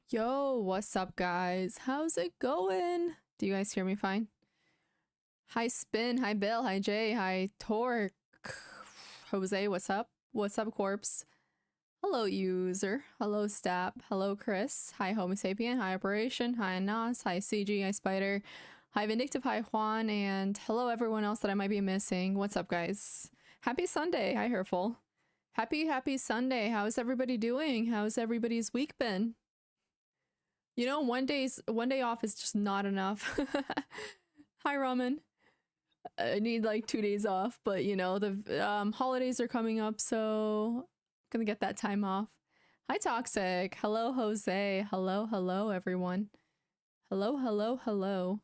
Yo, what's up, guys? How's it going? Do you guys hear me fine? Hi, Spin. Hi, Bill. Hi, Jay. Hi, Torque. Jose, what's up? What's up, Corpse? Hello, user. Hello, Stap. Hello, Chris. Hi, Homo sapien. Hi, Operation. Hi, Nas. Hi, CG. Hi, Spider. Hi, Vindictive. Hi, Juan. And hello, everyone else that I might be missing. What's up, guys? Happy Sunday. Hi, Hurtful. Happy Sunday. How's everybody doing? How's everybody's week been? You know, one day off is just not enough. Hi, Ramen. I need like 2 days off, but you know, the holidays are coming up, so I'm gonna get that time off. Hi, Toxic. Hello, Jose. Hello, everyone. Hello.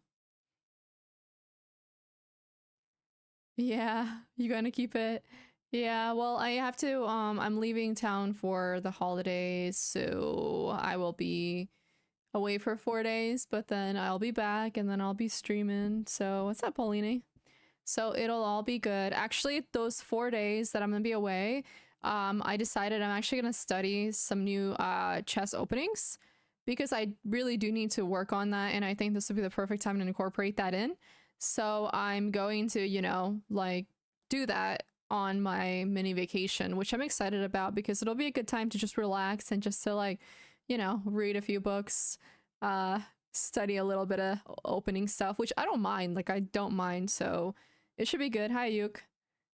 Yeah, you gonna keep it. Yeah, well, I have to, I'm leaving town for the holidays, so I will be away for 4 days, but then I'll be back and then I'll be streaming. So what's up, Paulini? So it'll all be good. Actually, those 4 days that I'm gonna be away, I decided I'm actually gonna study some new chess openings because I really do need to work on that, and I think this would be the perfect time to incorporate that in. So I'm going to, you know, like do that on my mini vacation, which I'm excited about because it'll be a good time to just relax and just to like, you know, read a few books, uh, study a little bit of opening stuff, which I don't mind. Like, I don't mind. So it should be good. Hi, Yuk.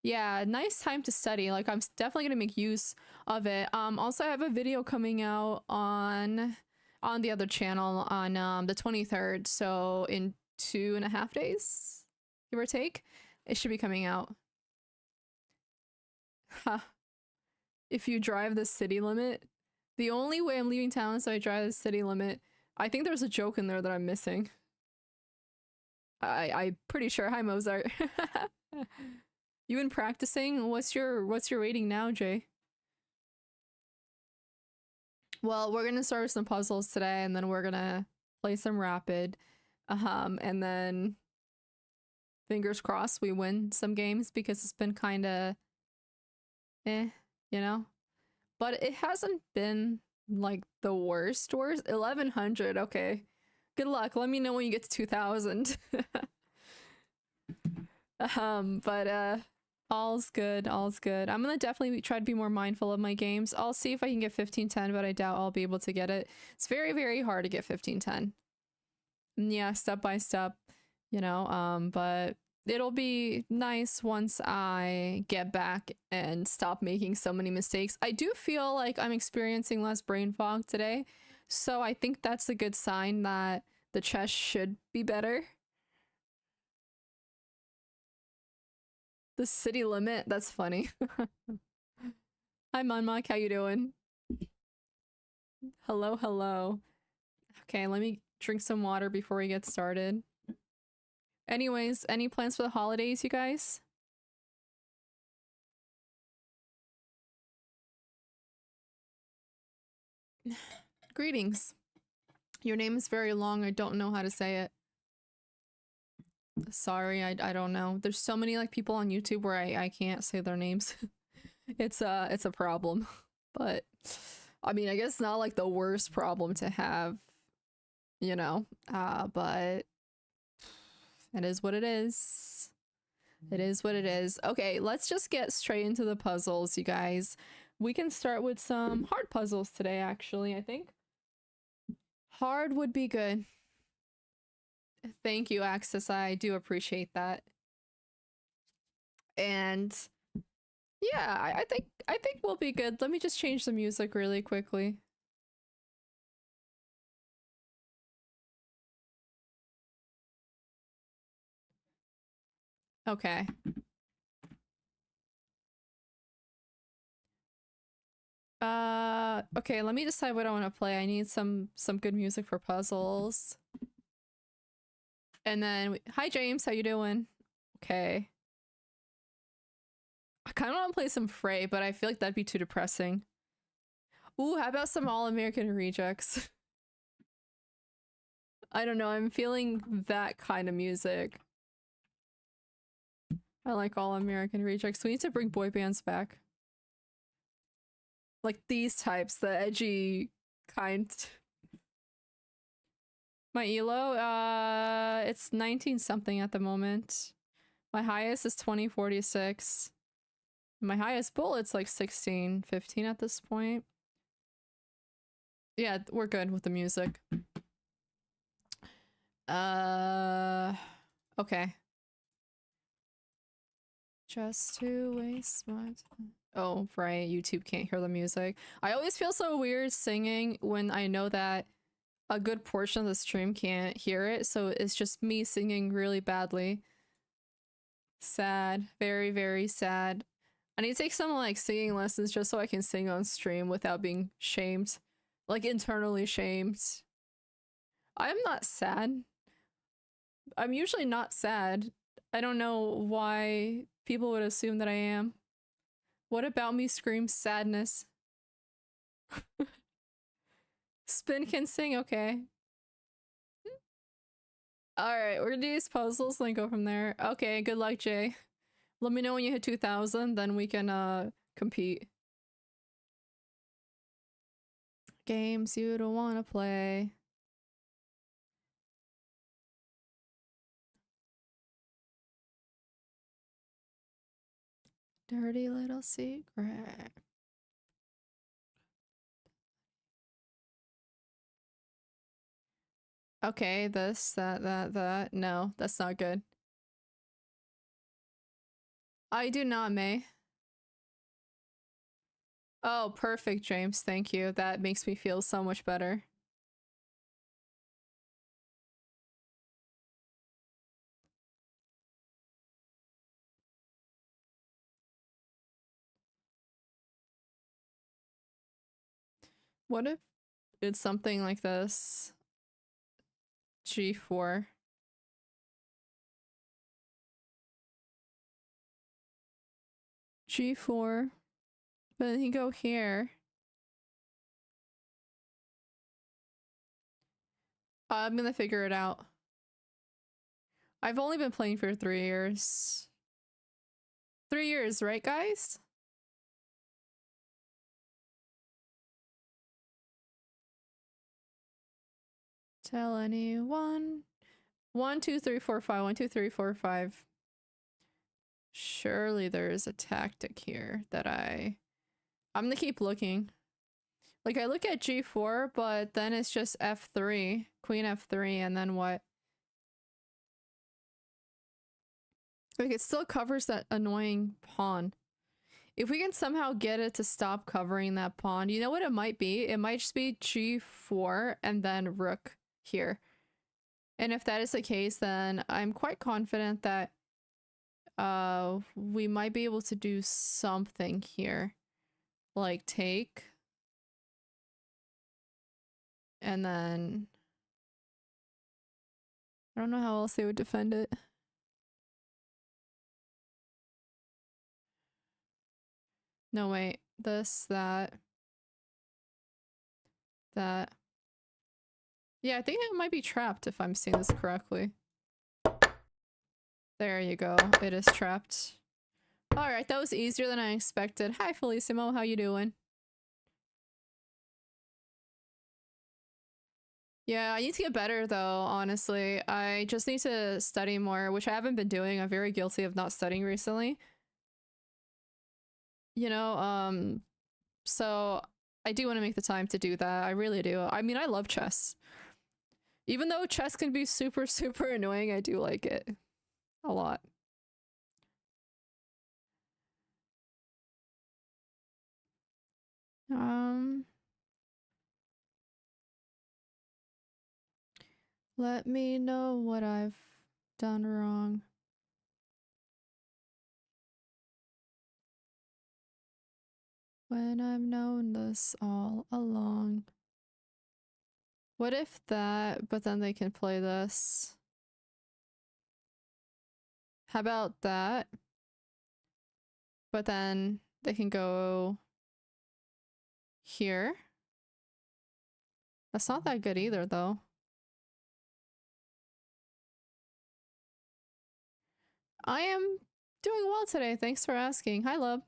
Yeah, nice time to study. Like, I'm definitely gonna make use of it. Also, I have a video coming out on the other channel on the 23rd. So in 2.5 days, give or take, it should be coming out. Ha. If you drive the city limit, the only way I'm leaving town is so I drive the city limit. I think there's a joke in there that I'm missing. I'm pretty sure. Hi, Mozart. You been practicing? What's your rating now, Jay? Well, we're gonna start with some puzzles today, and then we're gonna play some rapid. And then fingers crossed we win some games because it's been kind of you know. But it hasn't been like the worst. 1100. Okay. Good luck. Let me know when you get to 2000. But all's good. I'm gonna definitely try to be more mindful of my games. I'll see if I can get 1510, but I doubt I'll be able to get it. It's very hard to get 1510. Yeah, step by step, you know, but it'll be nice once I get back and stop making so many mistakes. I do feel like I'm experiencing less brain fog today, so I think that's a good sign that the chess should be better. The city limit, that's funny. Hi, Munmuk, how you doing? Hello. Okay, let me drink some water before we get started. Anyways, any plans for the holidays, you guys? Greetings. Your name is very long. I don't know how to say it. Sorry, I don't know. There's so many like people on YouTube where I can't say their names. It's a problem. But I mean, I guess not like the worst problem to have, you know. But it is what it is. It is what it is. Okay, let's just get straight into the puzzles, you guys. We can start with some hard puzzles today, actually, I think. Hard would be good. Thank you, Axis. I do appreciate that. And yeah, I think we'll be good. Let me just change the music really quickly. Okay. Okay, let me decide what I want to play. I need some good music for puzzles. And then hi James, how you doing? Okay. I kind of want to play some Frey, but I feel like that'd be too depressing. Ooh, how about some All-American Rejects? I don't know, I'm feeling that kind of music. I like All-American Rejects. We need to bring boy bands back. Like these types, the edgy kind. My elo, it's 19 something at the moment. My highest is 2046. My highest bullet's like 16, 15 at this point. Yeah, we're good with the music. Okay. Just to waste my time. Oh, right, YouTube can't hear the music. I always feel so weird singing when I know that a good portion of the stream can't hear it, so it's just me singing really badly. Sad. Very, very sad. I need to take some like singing lessons just so I can sing on stream without being shamed. Like internally shamed. I'm not sad. I'm usually not sad. I don't know why people would assume that I am. What about me screams sadness? Spin can sing, okay. Alright, we're gonna do these puzzles, then go from there. Okay, good luck, Jay. Let me know when you hit 2,000, then we can, compete. Games you don't wanna play. Dirty little secret. Okay, this, that. No, that's not good. I do not, May. Oh, perfect, James. Thank you. That makes me feel so much better. What if it's something like this? G4. G4. But then you go here. I'm gonna figure it out. I've only been playing for 3 years. 3 years, right, guys? Tell anyone. 1, 2, 3, 4, 5. 1, 2, 3, 4, 5. Surely there's a tactic here that I'm gonna keep looking. Like, I look at G4, but then it's just F3. Queen F3, and then what? Like, it still covers that annoying pawn. If we can somehow get it to stop covering that pawn, you know what it might be? It might just be G4 and then rook here. And if that is the case, then I'm quite confident that we might be able to do something here. Like take. And then I don't know how else they would defend it. No, wait. This, that. That. Yeah, I think it might be trapped if I'm seeing this correctly. There you go. It is trapped. Alright, that was easier than I expected. Hi, Felicimo. How you doing? Yeah, I need to get better though, honestly. I just need to study more, which I haven't been doing. I'm very guilty of not studying recently. You know, so I do want to make the time to do that. I really do. I mean, I love chess. Even though chess can be super, super annoying, I do like it a lot. Let me know what I've done wrong. When I've known this all along. What if that, but then they can play this? How about that? But then they can go here. That's not that good either, though. I am doing well today. Thanks for asking. Hi, love.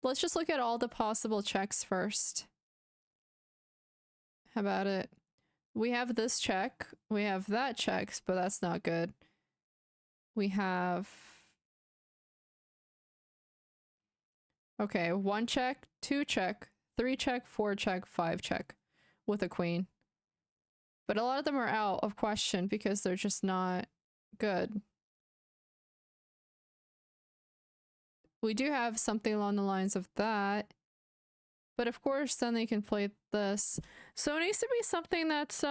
Let's just look at all the possible checks first. How about it? We have this check. We have that check, but that's not good. We have... Okay, 1 check, 2 check, 3 check, 4 check, 5 check with a queen. But a lot of them are out of question because they're just not good. We do have something along the lines of that. But of course, then they can play this. So it needs to be something that's,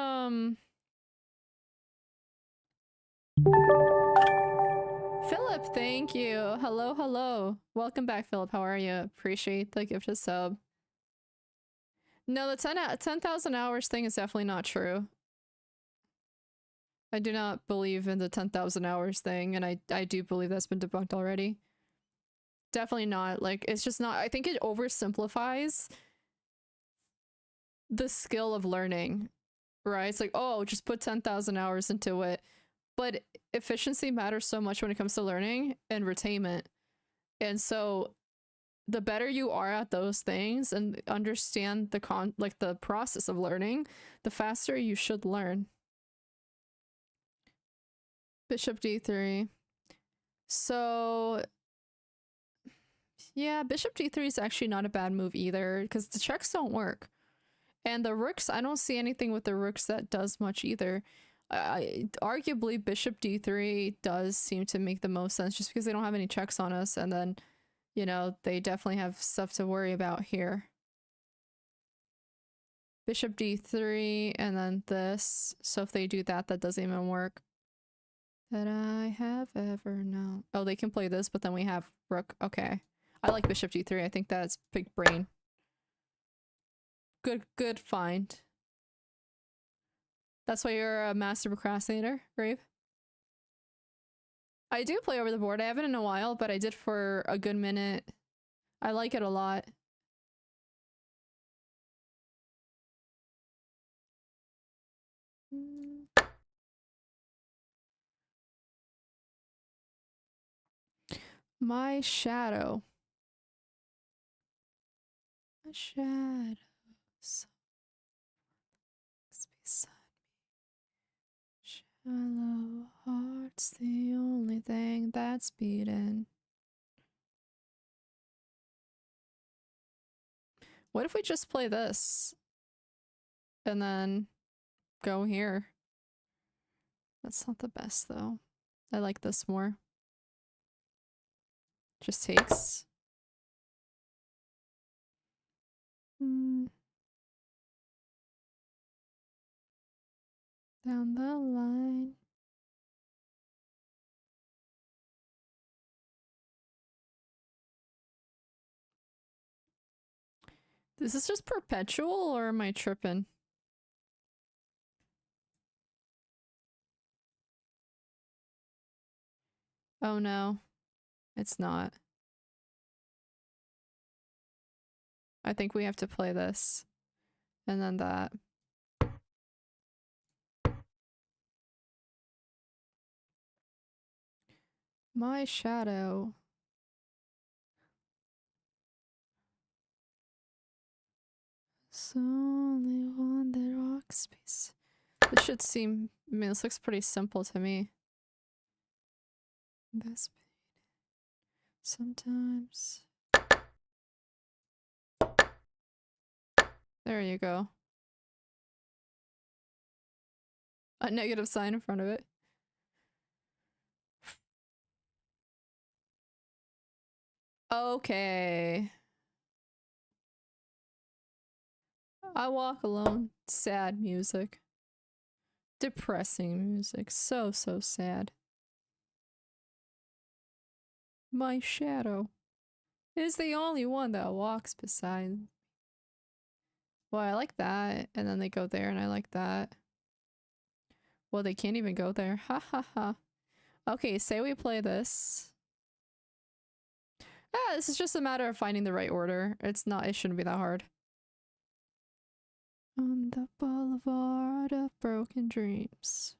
Philip, thank you. Hello, hello. Welcome back, Philip. How are you? Appreciate the gift of sub. No, the 10,000 hours thing is definitely not true. I do not believe in the 10,000 hours thing, and I do believe that's been debunked already. Definitely not. Like, it's just not. I think it oversimplifies the skill of learning, right? It's like, oh, just put 10,000 hours into it. But efficiency matters so much when it comes to learning and retainment. And so the better you are at those things and understand the process of learning, the faster you should learn. Bishop d3. So yeah, bishop d3 is actually not a bad move either because the checks don't work. And the rooks, I don't see anything with the rooks that does much either. Arguably, bishop d3 does seem to make the most sense just because they don't have any checks on us. And then, you know, they definitely have stuff to worry about here. Bishop d3 and then this. So if they do that, that doesn't even work. That I have ever known. Oh, they can play this, but then we have rook. Okay. I like bishop d3. I think that's big brain. Good find. That's why you're a master procrastinator, Grave? I do play over the board. I haven't in a while, but I did for a good minute. I like it a lot. My shadow. My shadow. Beside me. Shallow heart's the only thing that's beating. What if we just play this? And then go here. That's not the best though. I like this more. Just takes. Down the line. Is this just perpetual or am I tripping? Oh no, it's not. I think we have to play this. And then that. My shadow. It's only one that rocks space. This should seem, I mean, this looks pretty simple to me. Best sometimes. There you go. A negative sign in front of it. Okay. I walk alone. Sad music. Depressing music. So sad. My shadow is the only one that walks beside. Well, I like that. And then they go there and I like that. Well, they can't even go there. Ha ha ha. Okay, say we play this. Ah, this is just a matter of finding the right order. It's not, it shouldn't be that hard. On the boulevard of broken dreams.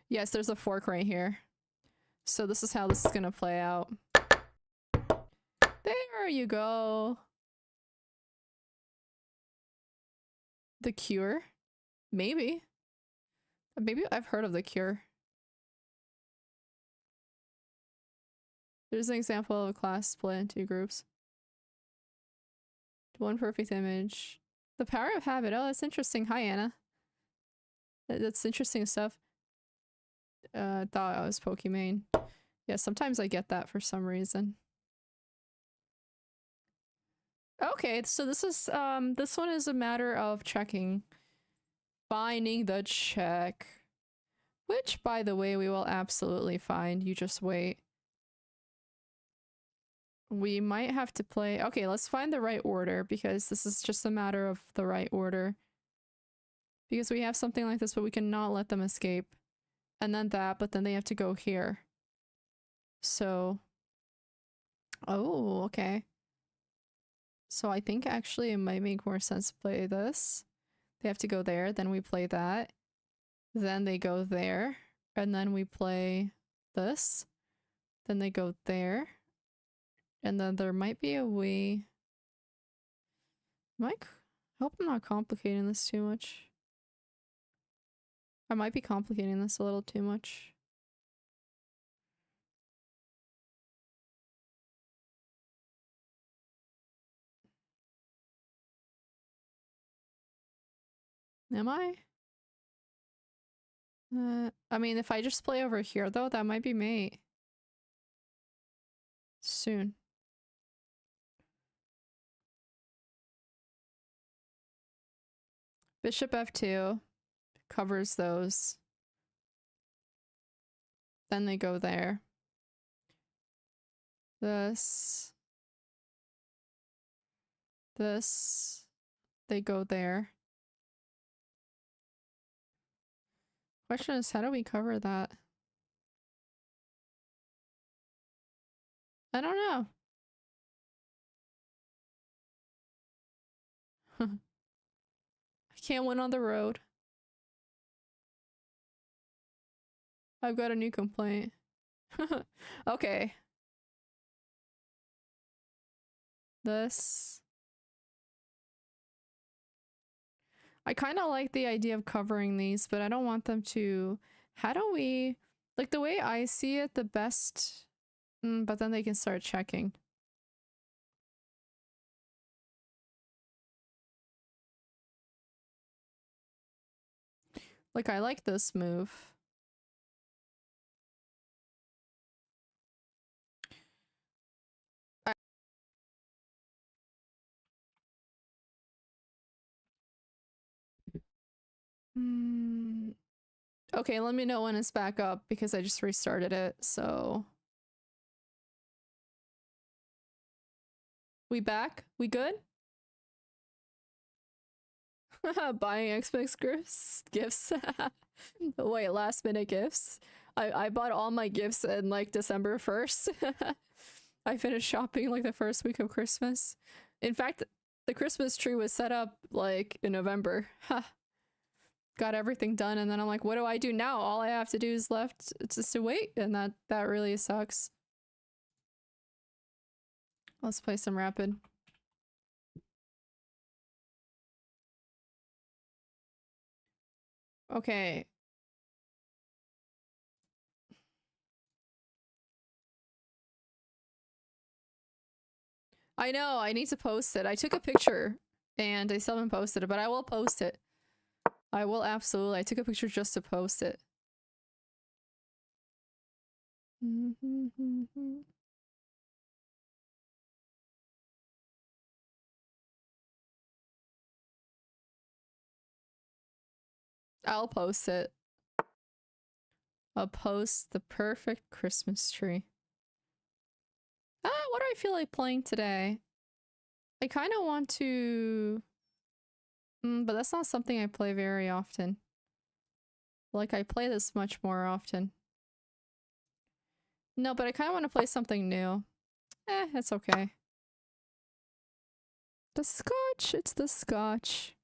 Yes, there's a fork right here. So this is how this is gonna play out. There you go. The Cure? Maybe. Maybe I've heard of The Cure. There's an example of a class split in two groups. One perfect image. The power of habit. Oh, that's interesting. Hi, Anna. That's interesting stuff. Thought I was Pokimane. Yeah, sometimes I get that for some reason. Okay, so this one is a matter of checking. Finding the check. Which, by the way, we will absolutely find. You just wait. We might have to play... Okay, let's find the right order, because this is just a matter of the right order. Because we have something like this, but we cannot let them escape. And then that, but then they have to go here. So... Oh, okay. So I think actually it might make more sense to play this. They have to go there, then we play that. Then they go there, and then we play this. Then they go there. And then there might be a way... I hope I'm not complicating this too much. I might be complicating this a little too much. Am I? I mean, if I just play over here, though, that might be mate. Soon. Bishop f2 covers those. Then they go there. This. This. They go there. Question is, how do we cover that? I don't know. I can't win on the road. I've got a new complaint. Okay. This. I kind of like the idea of covering these, but I don't want them to... How do we... Like, the way I see it, the best... but then they can start checking. Like, I like this move. Okay, let me know when it's back up, because I just restarted it, so... We back? We good? Buying Xbox gifts. Wait, last minute gifts? I bought all my gifts in like December 1st. I finished shopping like the first week of Christmas. In fact, the Christmas tree was set up like in November. Got everything done, and then I'm like, what do I do now? All I have to do is left just to wait, and that really sucks. Let's play some Rapid. Okay. I know, I need to post it. I took a picture and I still haven't posted it, but I will post it. I will absolutely. I took a picture just to post it. I'll post it. I'll post the perfect Christmas tree. What do I feel like playing today? I kind of want to... but that's not something I play very often. Like, I play this much more often. No, but I kind of want to play something new. It's okay. The scotch! It's the scotch.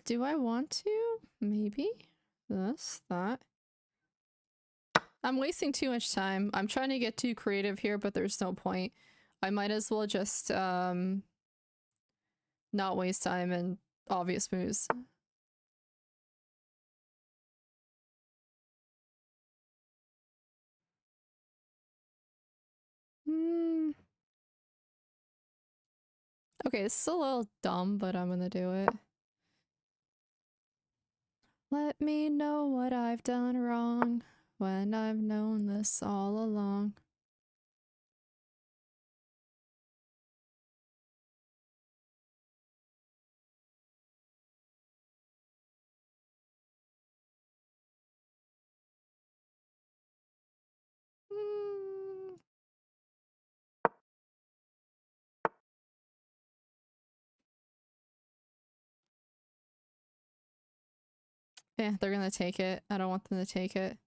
Do I want to? Maybe? this, that. I'm wasting too much time. I'm trying to get too creative here, but there's no point. I might as well just not waste time in obvious moves. Hmm. Okay, this is a little dumb, but I'm gonna do it. Let me know what I've done wrong when I've known this all along. Hmm. Yeah, they're gonna take it. I don't want them to take it.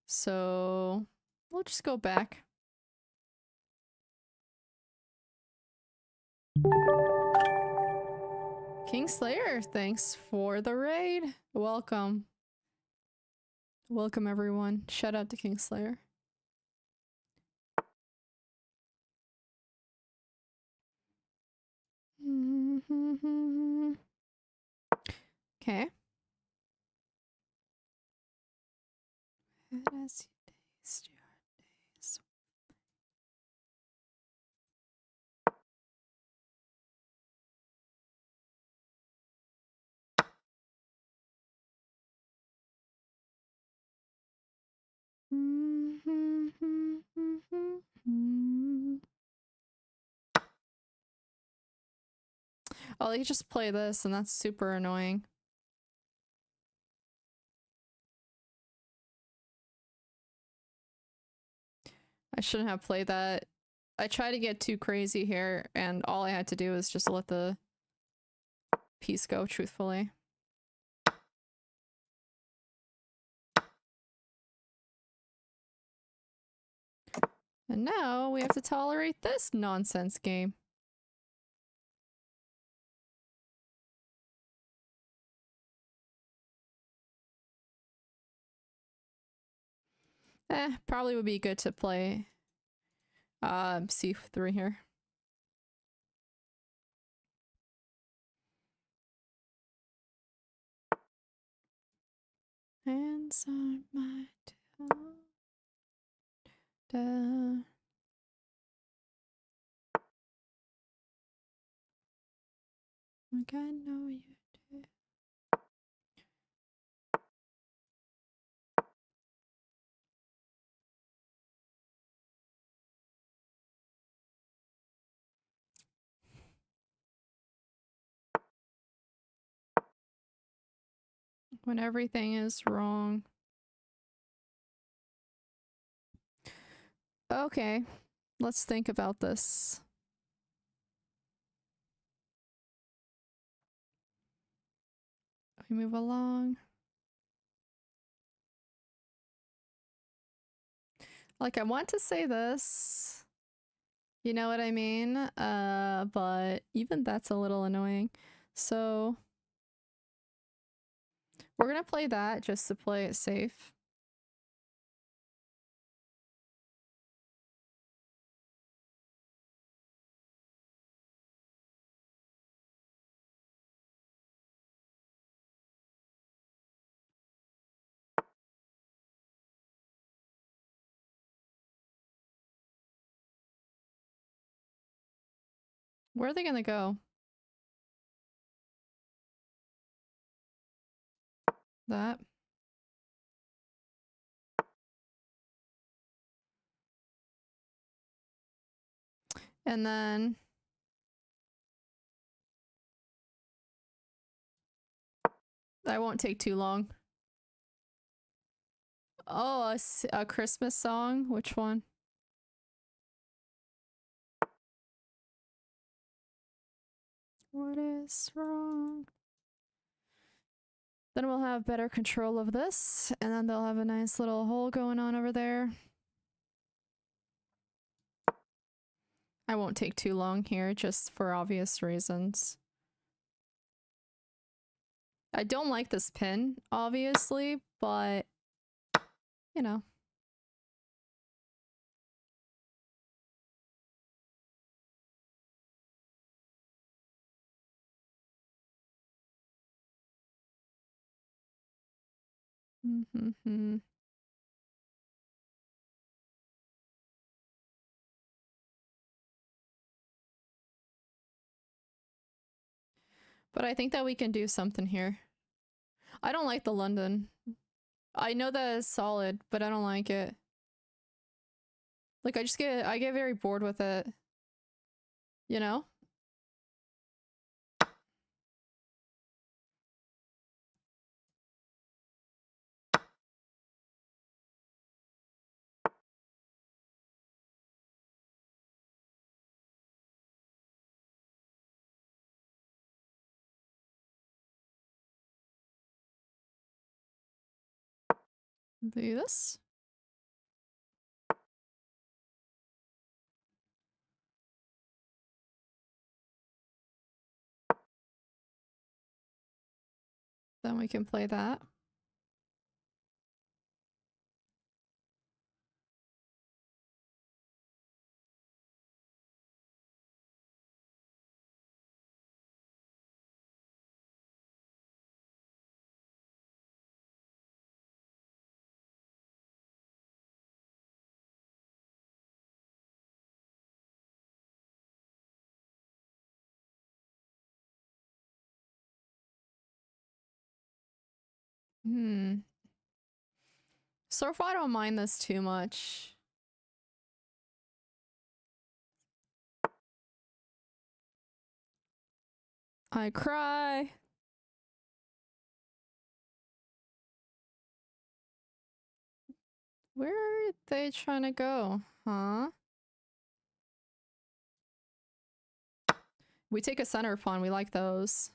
So we'll just go back. Kingslayer, thanks for the raid. Welcome. Welcome everyone. Shout out to Kingslayer. Okay. As you taste your days. Oh, they just play this, and that's super annoying. I shouldn't have played that. I tried to get too crazy here, and all I had to do was just let the piece go, truthfully. And now we have to tolerate this nonsense game. Probably would be good to play C3 here. Hands on my toe. Like I know you do. When everything is wrong. Okay, let's think about this. We move along. Like, I want to say this. You know what I mean? But even that's a little annoying. So we're gonna play that just to play it safe. Where are they gonna go? That. And then that won't take too long. Oh, a Christmas song? Which one? What is wrong? Then we'll have better control of this, and then they'll have a nice little hole going on over there. I won't take too long here, just for obvious reasons. I don't like this pin, obviously, but you know. Mm-hmm. But I think that we can do something here. I don't like the London. I know that it's solid, but I don't like it. Like I get very bored with it. You know? Do this. Then we can play that. Hmm. So far, I don't mind this too much. I cry. Where are they trying to go? Huh? We take a center pawn. We like those.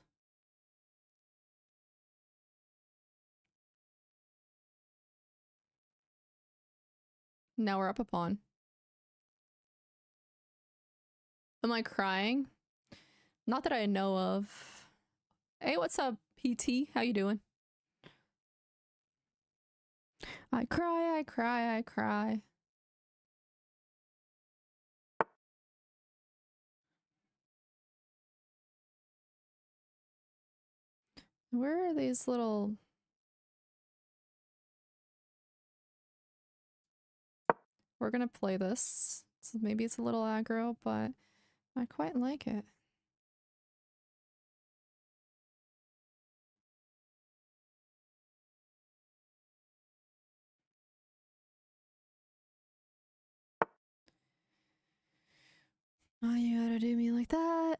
Now we're up a pawn. Am I crying? Not that I know of. Hey, what's up, PT? How you doing? I cry, I cry, I cry. Where are these little... We're gonna play this. So maybe it's a little aggro, but I quite like it. Oh, you gotta do me like that.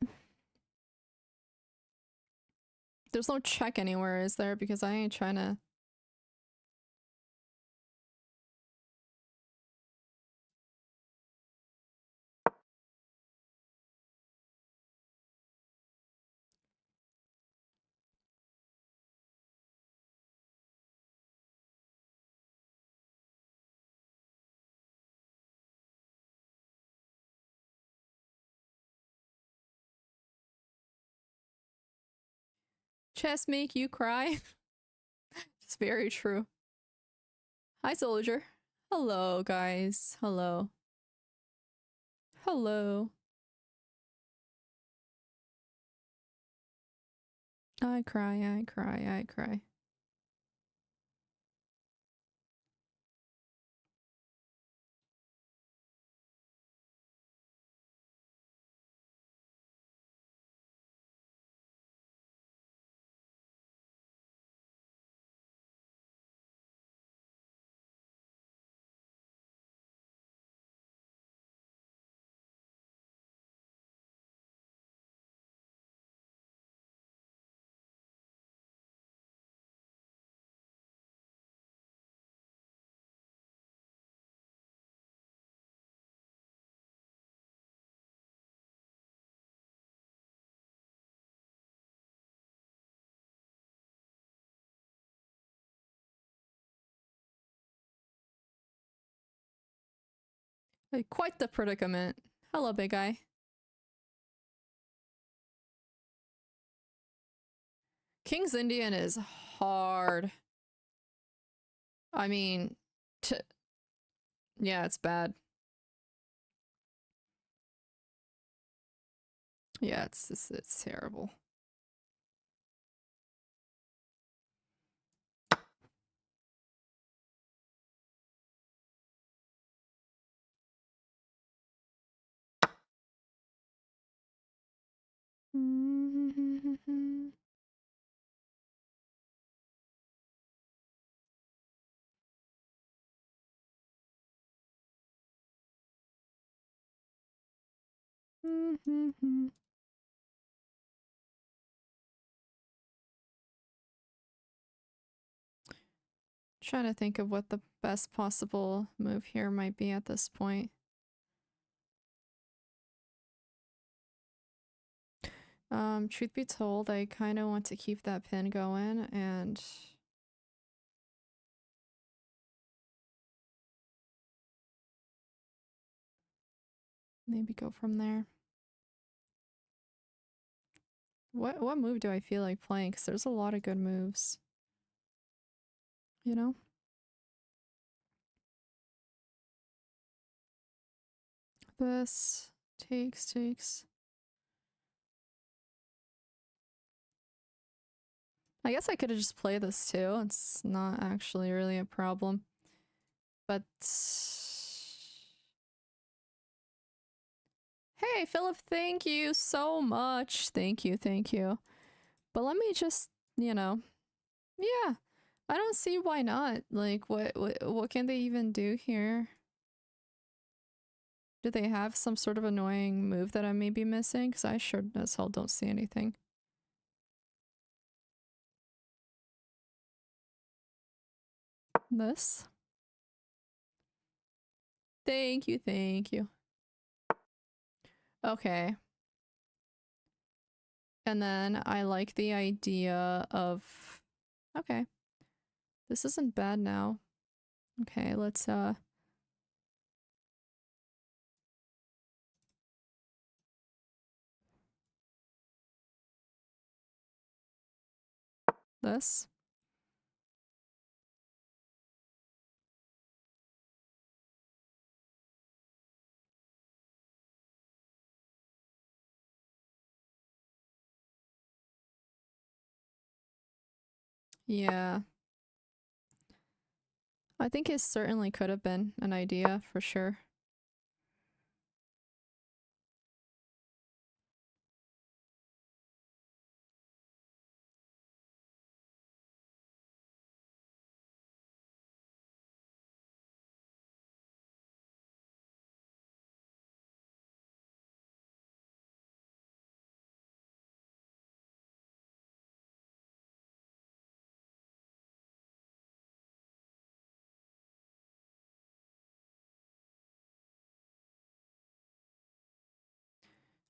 There's no check anywhere, is there? Because I ain't trying to... Chess make you cry? It's very true. Hi, soldier. Hello, guys. Hello. Hello. I cry, I cry, I cry. Like, quite the predicament. Hello, big guy. King's Indian is hard. I mean, yeah, it's bad. Yeah, it's terrible. Trying to think of what the best possible move here might be at this point. Truth be told, I kind of want to keep that pin going and maybe go from there. What move do I feel like playing? Because there's a lot of good moves. You know? This takes. I guess I could have just played this too. It's not actually really a problem. But hey, Philip, thank you so much. Thank you. But let me just, yeah. I don't see why not. Like what can they even do here? Do they have some sort of annoying move that I may be missing? Because I sure as hell don't see anything. This. Thank you. Okay. And then I like the idea of... Okay. This isn't bad now. Okay, let's this. Yeah. I think it certainly could have been an idea for sure.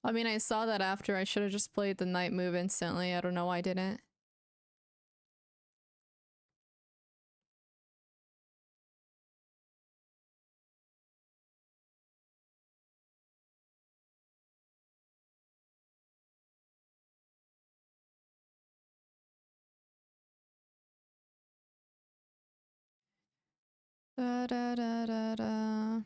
I mean, I saw that after. I should have just played the knight move instantly. I don't know why I didn't. Da da da da da.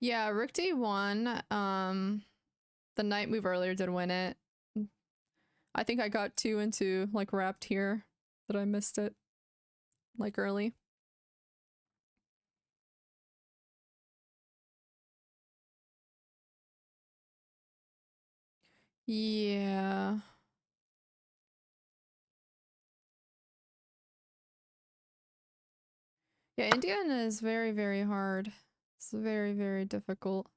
Yeah, Rook D1. The knight move earlier did win it. I think I got too into like wrapped here that I missed it like early. Yeah. Yeah, Indian is very hard. It's very difficult.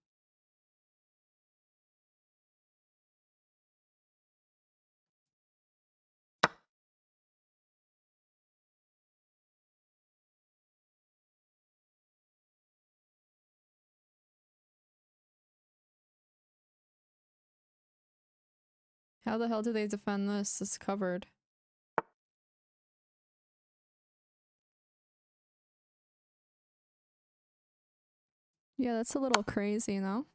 How the hell do they defend this? It's covered. Yeah, that's a little crazy, no?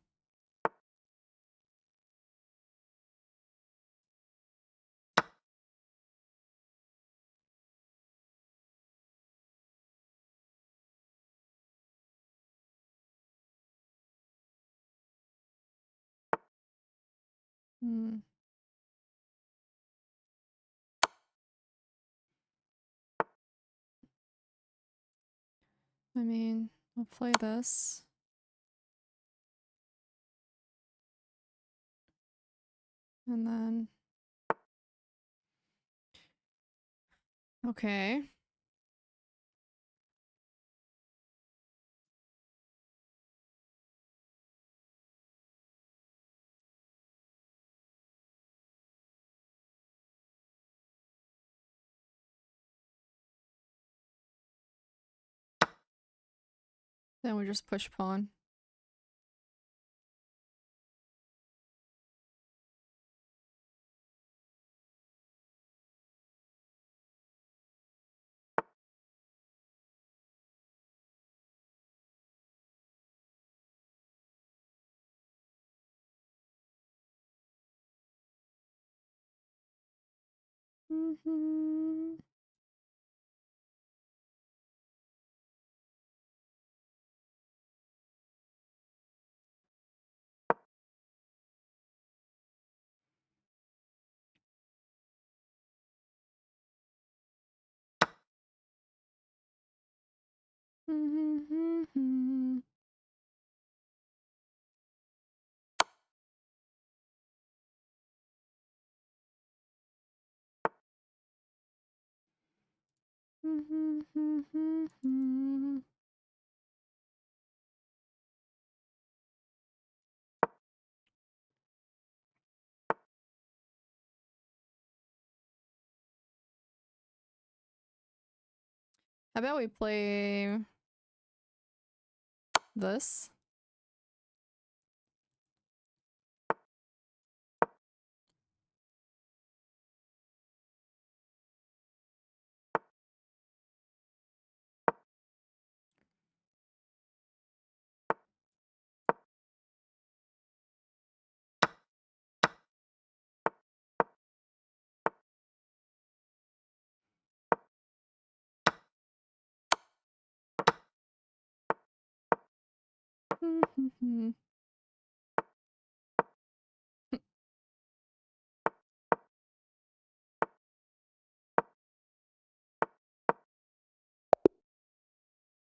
Hmm. I mean, we'll play this. And then... Okay. Then we just push pawn. Mm-hmm. Mm-hmm. Mm-hmm. How about we play this? Mm-hmm.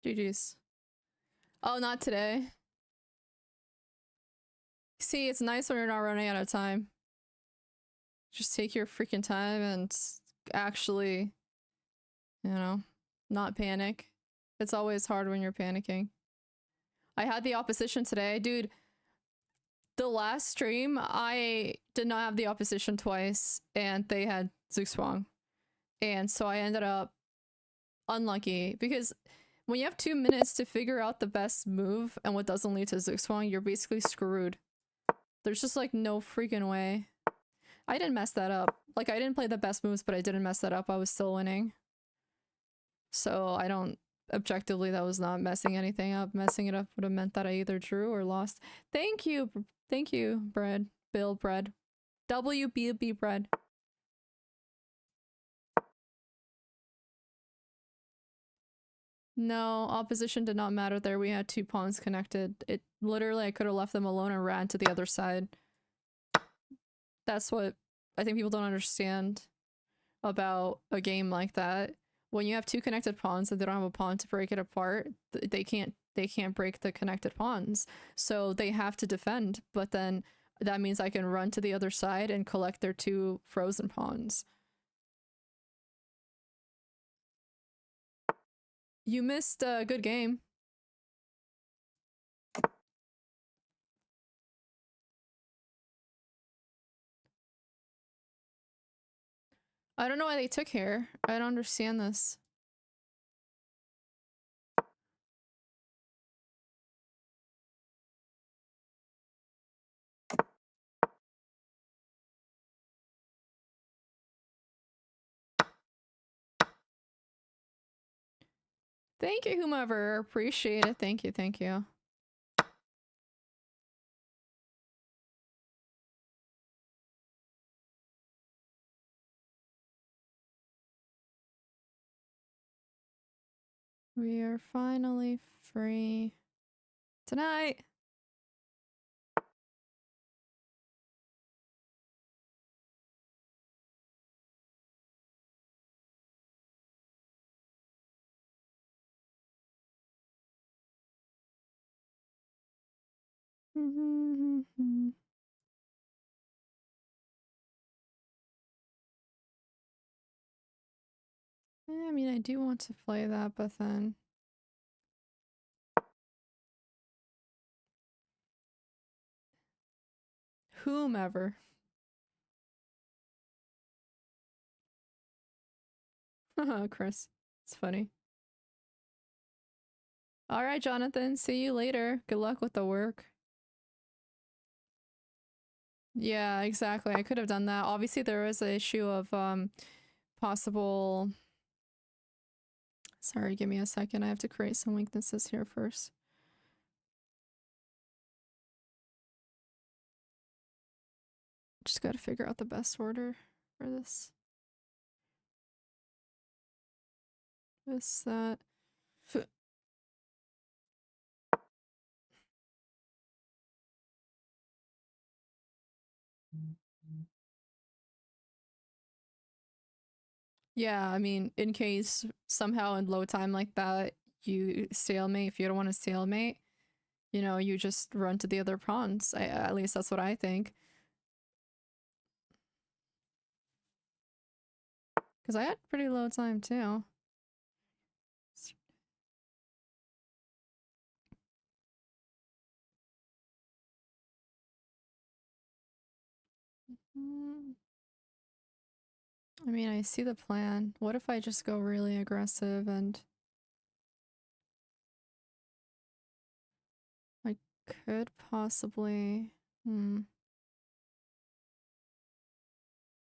GG's. Oh, not today. See, it's nice when you're not running out of time. Just take your freaking time and actually, you know, not panic. It's always hard when you're panicking. I had the opposition today. Dude, the last stream, I did not have the opposition twice, and they had Zugzwang. And so I ended up unlucky, because when you have 2 minutes to figure out the best move and what doesn't lead to Zugzwang, you're basically screwed. There's just like no freaking way. I didn't mess that up. Like, I didn't play the best moves, but I didn't mess that up. I was still winning. So I don't... Objectively, that was not messing anything up. Messing it up would have meant that I either drew or lost. Thank you. Thank you, Bread. Bill Bread. WBB Bread. No, opposition did not matter there. We had 2 pawns connected. It literally, I could have left them alone and ran to the other side. That's what I think people don't understand about a game like that. When you have 2 connected pawns and they don't have a pawn to break it apart, they can't break the connected pawns. So they have to defend, but then that means I can run to the other side and collect their 2 frozen pawns. You missed a good game. I don't know why they took here. I don't understand this. Thank you, whomever. Appreciate it. Thank you, thank you. We are finally free tonight. I mean, I do want to play that, but then whomever. Chris. It's funny. All right, Jonathan. See you later. Good luck with the work. Yeah, exactly. I could have done that. Obviously, there was an issue of possible. Sorry, give me a second. I have to create some weaknesses here first. Just got to figure out the best order for this. This, that. Yeah, I mean, in case somehow in low time like that, you stalemate, if you don't want to stalemate, you know, you just run to the other pawns. At least that's what I think. Because I had pretty low time too. I mean, I see the plan. What if I just go really aggressive and I could possibly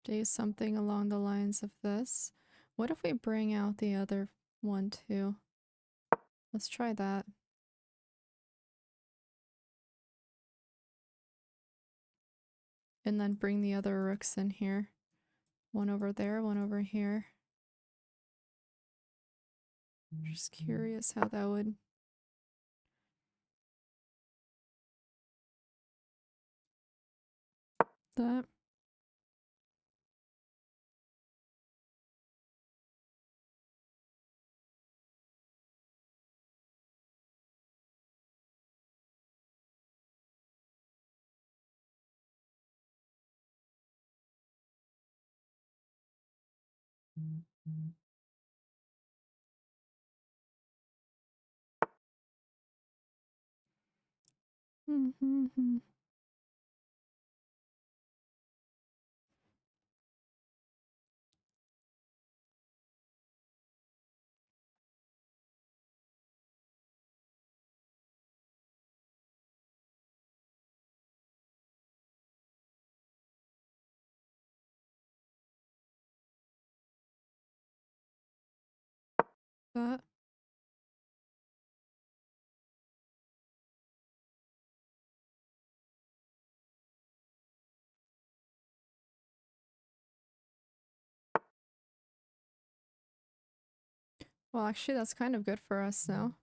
do something along the lines of this. What if we bring out the other one too? Let's try that. And then bring the other rooks in here. One over there, one over here. I'm just curious how that would... That. That. Well, actually, that's kind of good for us now.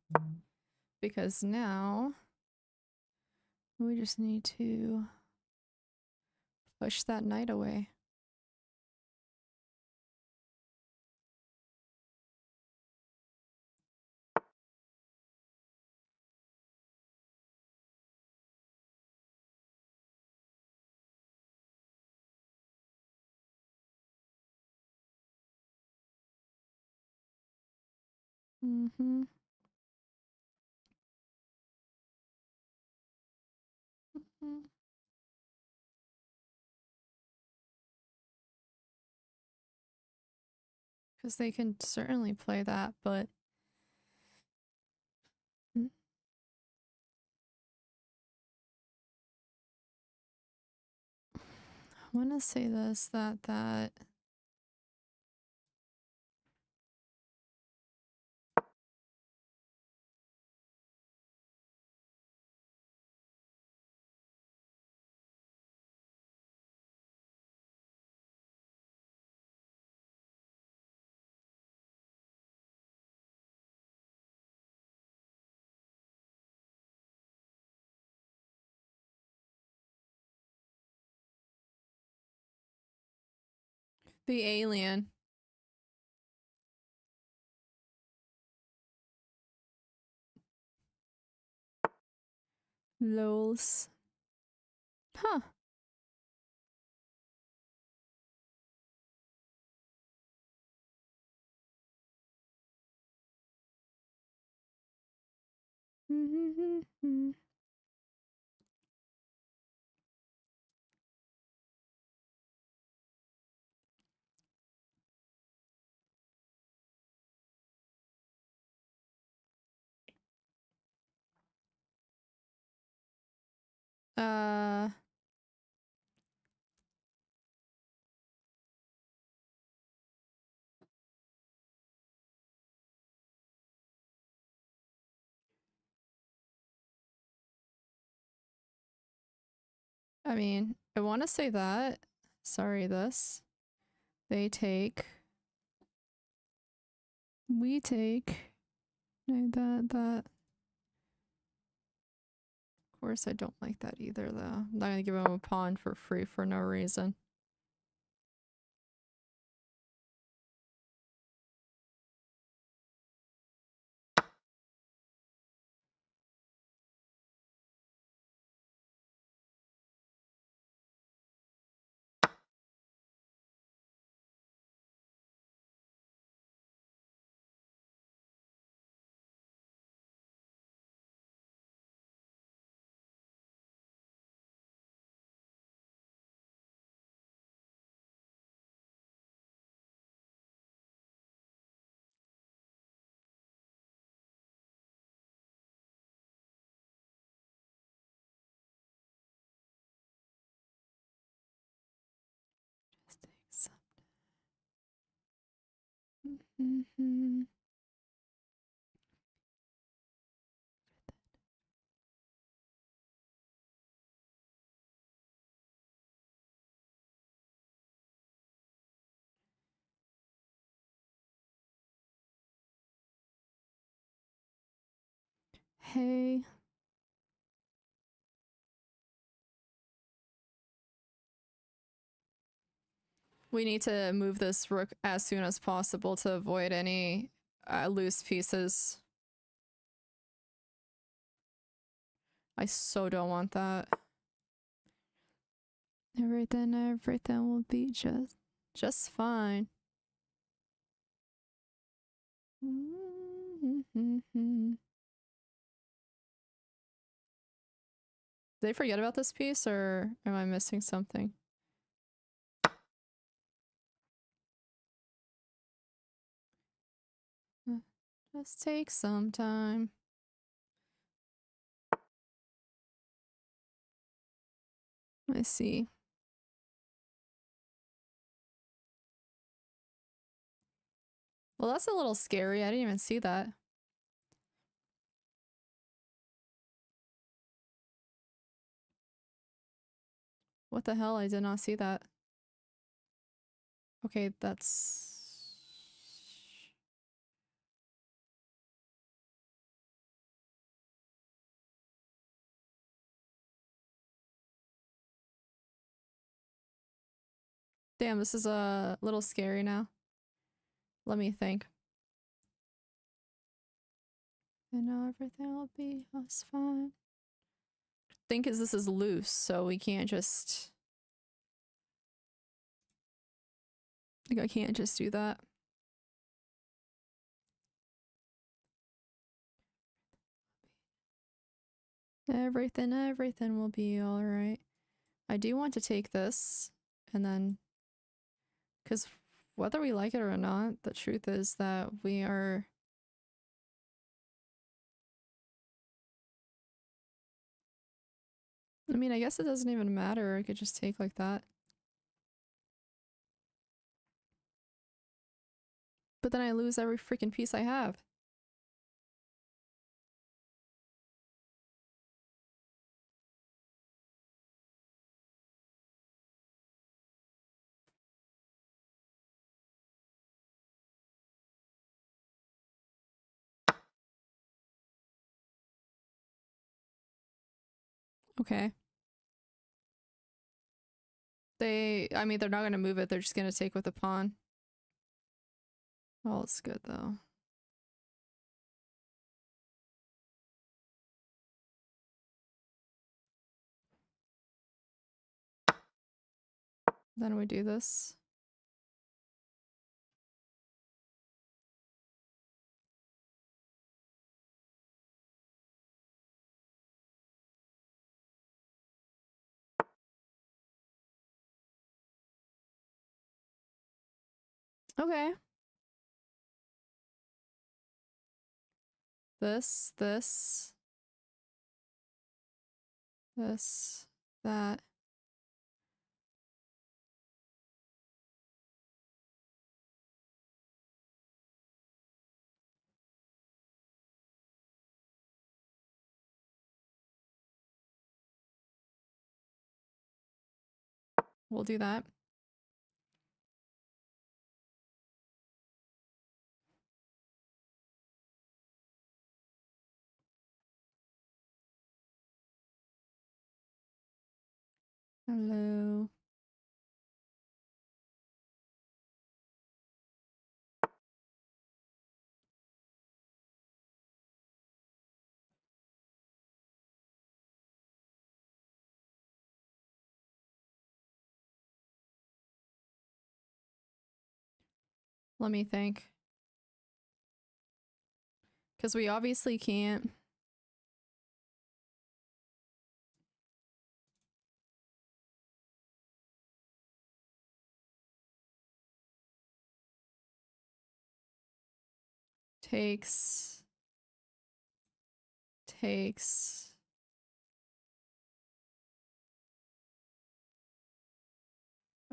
Because now we just need to push that knight away. Because they can certainly play that, but... I want to say this, that... The alien. Lols. Huh. uh I mean, I want to say that. Sorry, this. They take. We take. No, that. Of course, I don't like that either, though. I'm not gonna give him a pawn for free for no reason. Just take some. Hey. We need to move this rook as soon as possible to avoid any loose pieces. I so don't want that. Everything will be just fine. Did they forget about this piece, or am I missing something? Just take some time. I see. Well, that's a little scary. I didn't even see that. What the hell? I did not see that. Okay, that's... Damn, this is a little scary now. Let me think. I know everything will be just fine. Think is this is loose, so we can't just... Like, I can't just do that. Everything will be alright. I do want to take this, and then... Because whether we like it or not, the truth is that we are... I mean, I guess it doesn't even matter. I could just take like that. But then I lose every freaking piece I have. Okay. I mean, they're not gonna move it. They're just gonna take with the pawn. All is good though. Then we do this. Okay. This, that. We'll do that. Hello. Let me think. Because we obviously can't. Takes.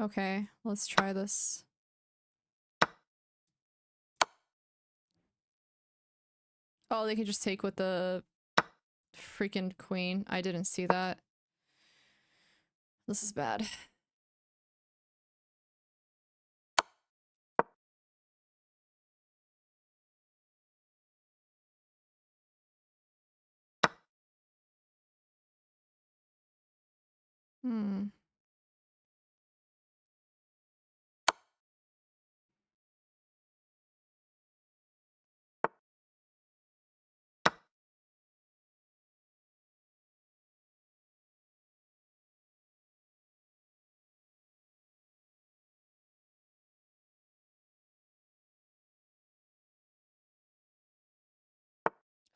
Okay, let's try this. Oh, they can just take with the freaking queen. I didn't see that. This is bad. Hmm.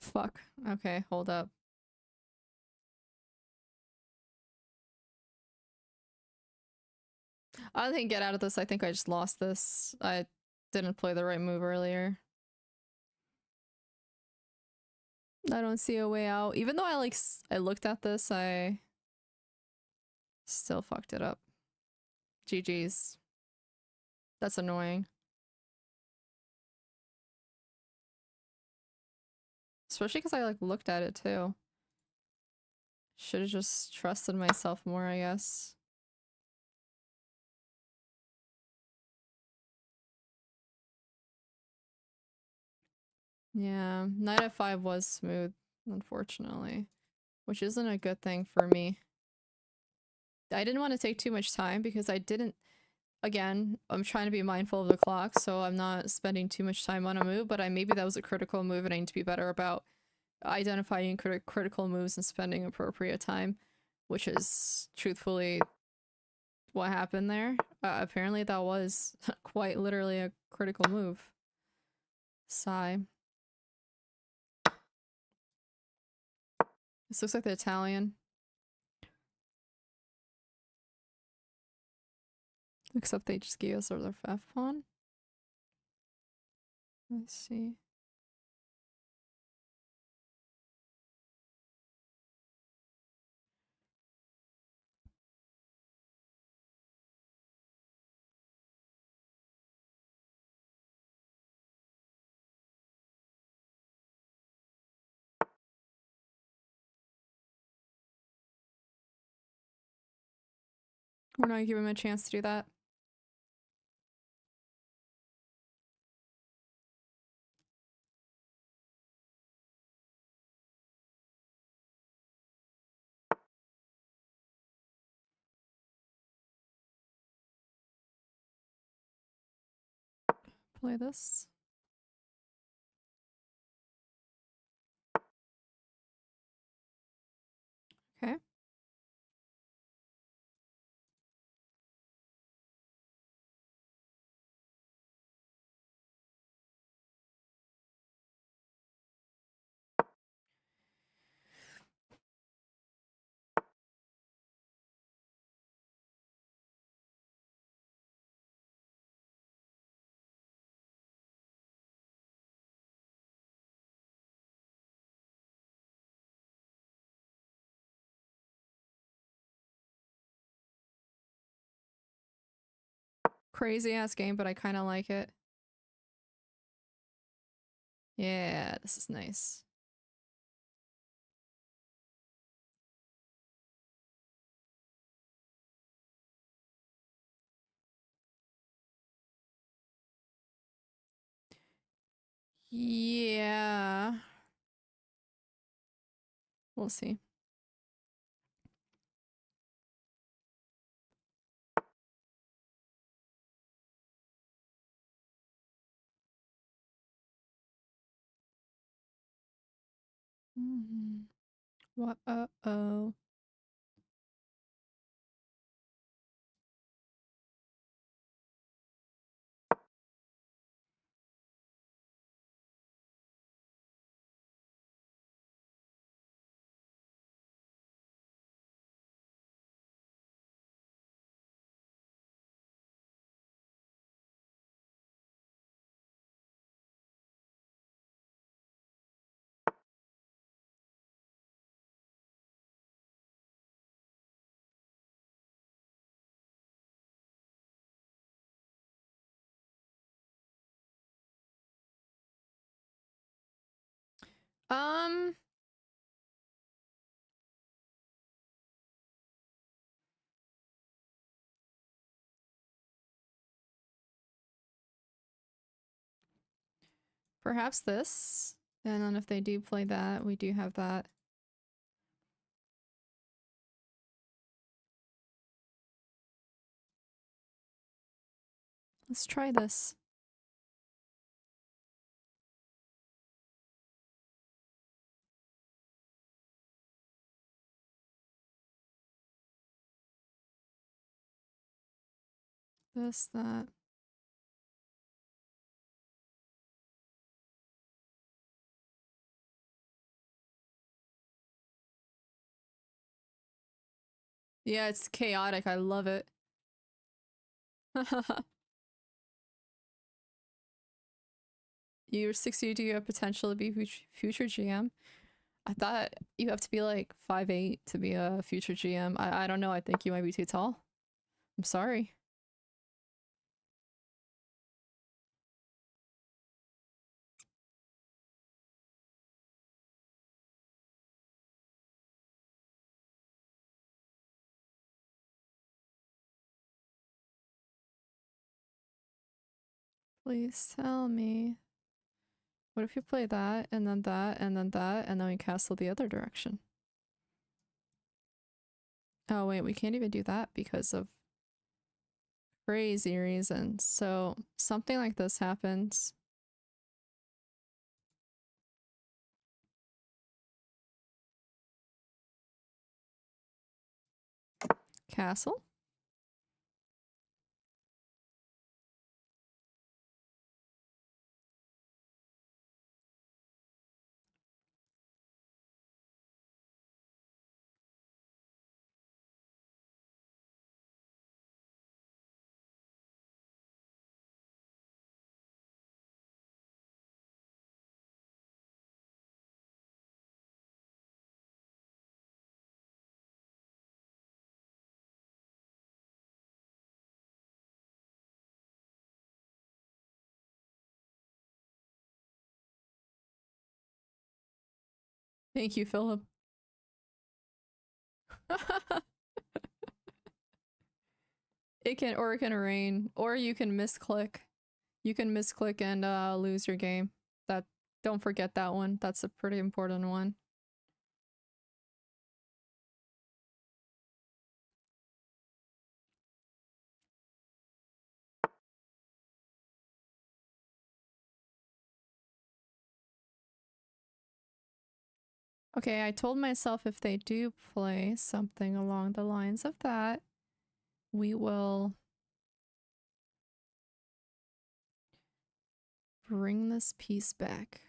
Fuck. Okay, hold up. I didn't get out of this. I think I just lost this. I didn't play the right move earlier. I don't see a way out. Even though I looked at this, I still fucked it up. GG's. That's annoying. Especially because I looked at it too. Should have just trusted myself more, I guess. Yeah, knight f5 was smooth, unfortunately. Which isn't a good thing for me. I didn't want to take too much time because I didn't... Again, I'm trying to be mindful of the clock, so I'm not spending too much time on a move, but maybe that was a critical move and I need to be better about identifying critical moves and spending appropriate time, which is truthfully what happened there. Apparently that was quite literally a critical move. Sigh. This looks like the Italian. Except they just gave us their F pawn. Let's see. We're not gonna give him a chance to do that. Play this. Okay. Crazy ass game, but I kind of like it. Yeah, this is nice. Yeah. We'll see. What? Uh-oh. Um, Perhaps this. And then if they do play that, we do have that. Let's try this. This, that. Yeah, it's chaotic. I love it. You're 60, do you have potential to be future GM? I thought you have to be like 5'8" to be a future GM. I don't know. I think you might be too tall. I'm sorry. Please tell me. What if you play that, and then that, and then that, and then we castle the other direction? Oh wait, we can't even do that because of crazy reasons. So something like this happens. Castle? Thank you, Philip. Or it can rain, or you can misclick. You can misclick and lose your game. That Don't forget that one. That's a pretty important one. Okay, I told myself if they do play something along the lines of that, we will bring this piece back.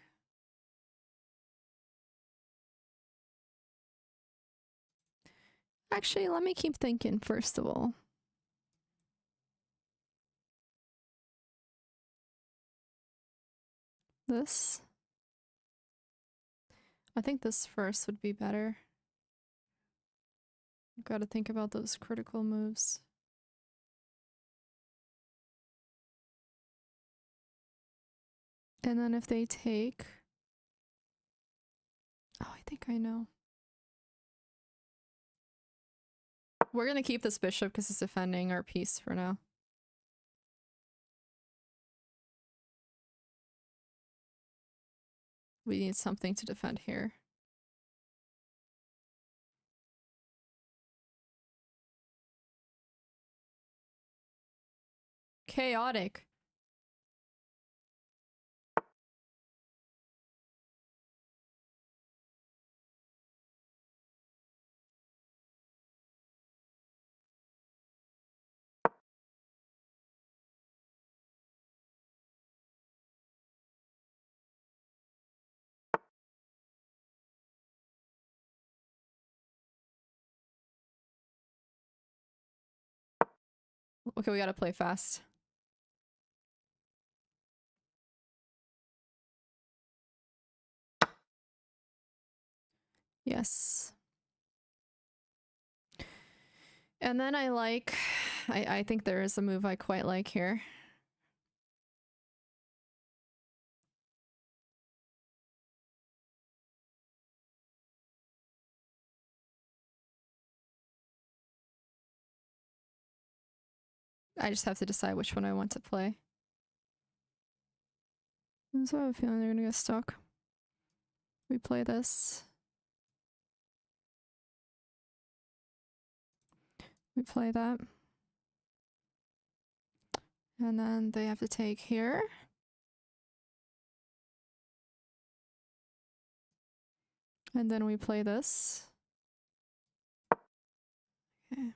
Actually, let me keep thinking first of all. This. I think this first would be better. I've got to think about those critical moves. And then if they take... Oh, I think I know. We're gonna keep this bishop because it's defending our piece for now. We need something to defend here. Chaotic. Okay, we gotta play fast. Yes. And then I think there is a move I quite like here. I just have to decide which one I want to play. So I have a feeling they're gonna get stuck. We play this. We play that. And then they have to take here. And then we play this. Okay.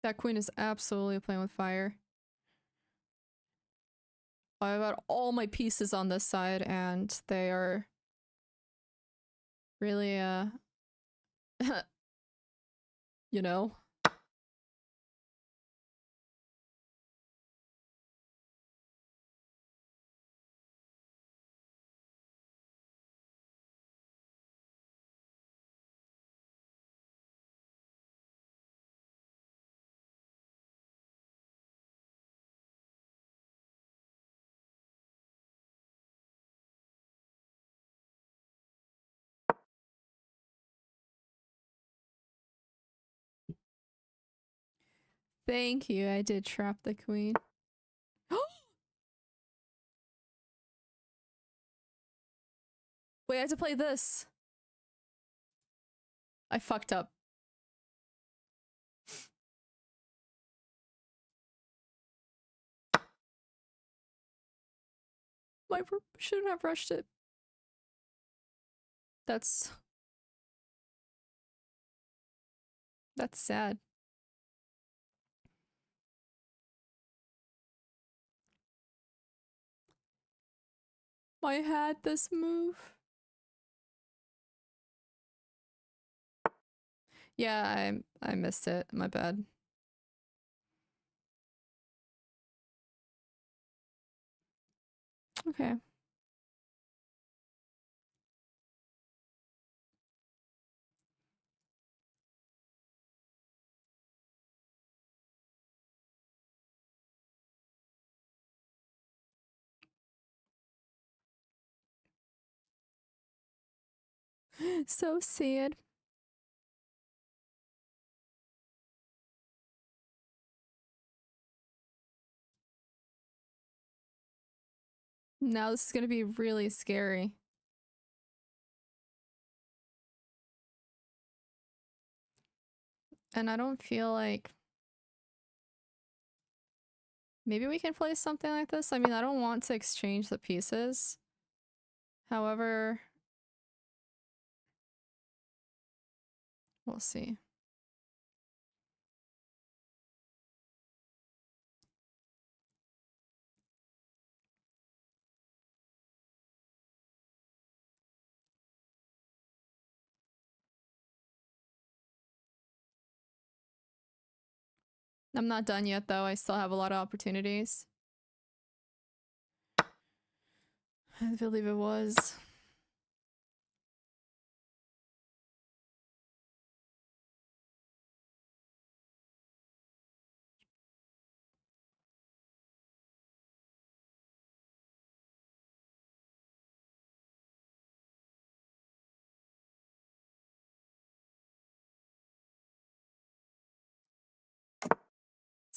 That queen is absolutely playing with fire. I've got all my pieces on this side and they are really, you know. Thank you, I did trap the queen. Wait, I have to play this. I fucked up. I shouldn't have rushed it. That's sad. I had this move. Yeah, I missed it. My bad. Okay. So sad. Now this is gonna be really scary. And I don't feel like Maybe we can play something like this. I mean, I don't want to exchange the pieces. However, we'll see. I'm not done yet, though. I still have a lot of opportunities. I believe it was.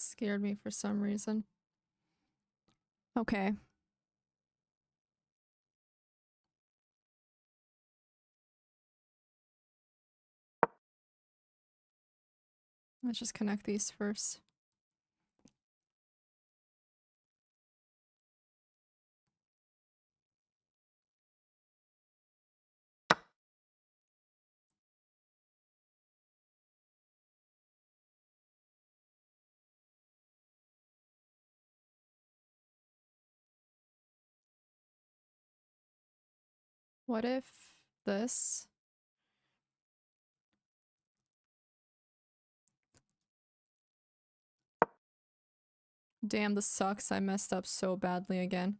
Scared me for some reason. Okay. Let's just connect these first. What if this? Damn, this sucks. I messed up so badly again.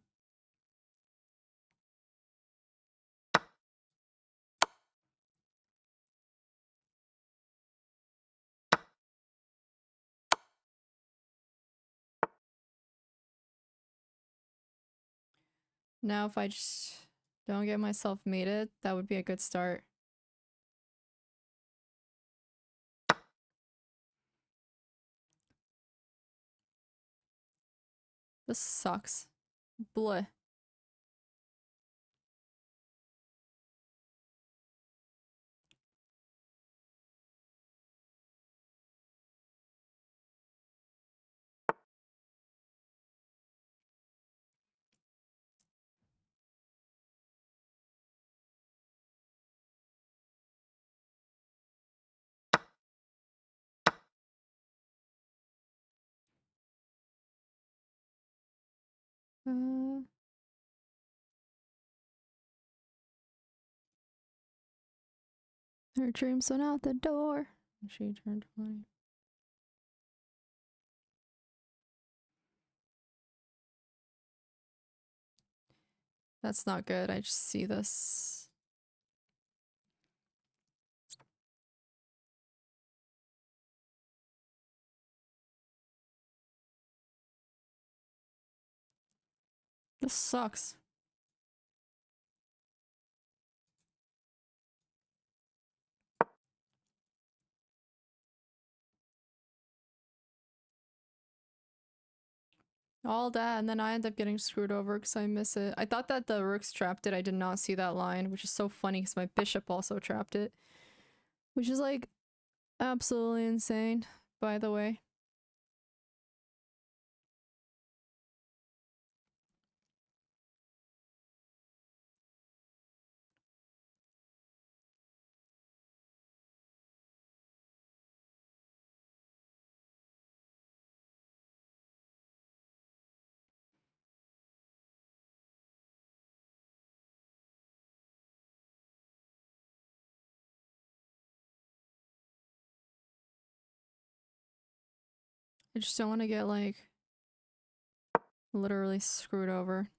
Now if I just don't get myself mated, that would be a good start. This sucks. Bleh. Her dreams went out the door. She turned 20. That's not good. I just see this. This sucks. All that, and then I end up getting screwed over because I miss it. I thought that the rooks trapped it. I did not see that line, which is so funny because my bishop also trapped it. Which is like absolutely insane, by the way. I just don't want to get like literally screwed over.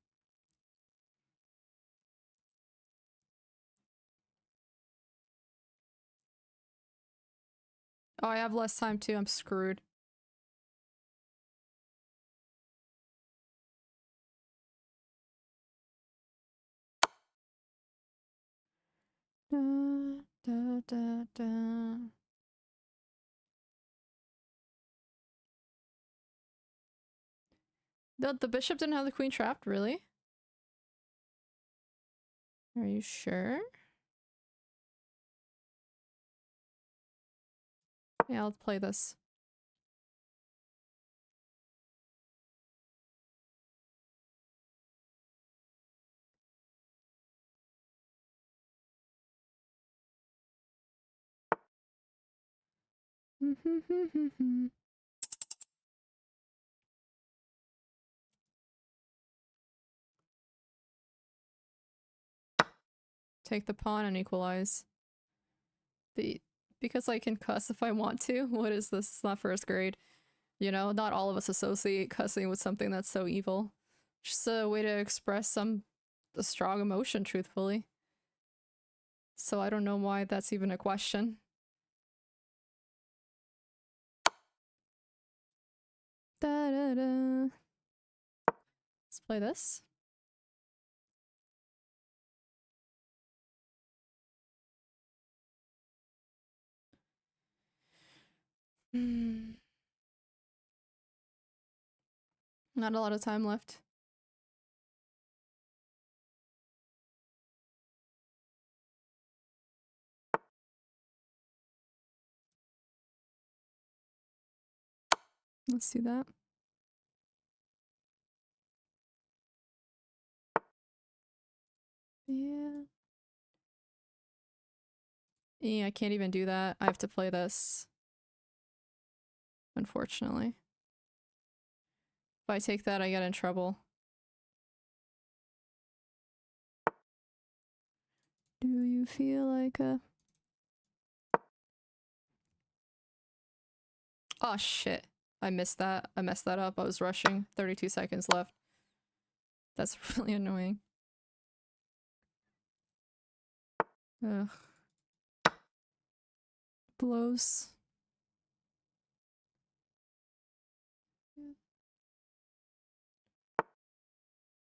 Oh, I have less time too. I'm screwed. Da, da, da, da. The bishop didn't have the queen trapped, really? Are you sure? Yeah, I'll play this. Take the pawn and equalize. Because I can cuss if I want to. What is this? It's not first grade. You know, not all of us associate cussing with something that's so evil. Just a way to express a strong emotion, truthfully. So I don't know why that's even a question. Da da da. Let's play this. Not a lot of time left. Let's do that. Yeah. Yeah, I can't even do that. I have to play this. Unfortunately. If I take that, I get in trouble. Do you feel like a... Oh shit. I missed that. I messed that up. I was rushing. 32 seconds left. That's really annoying. Ugh. Blows.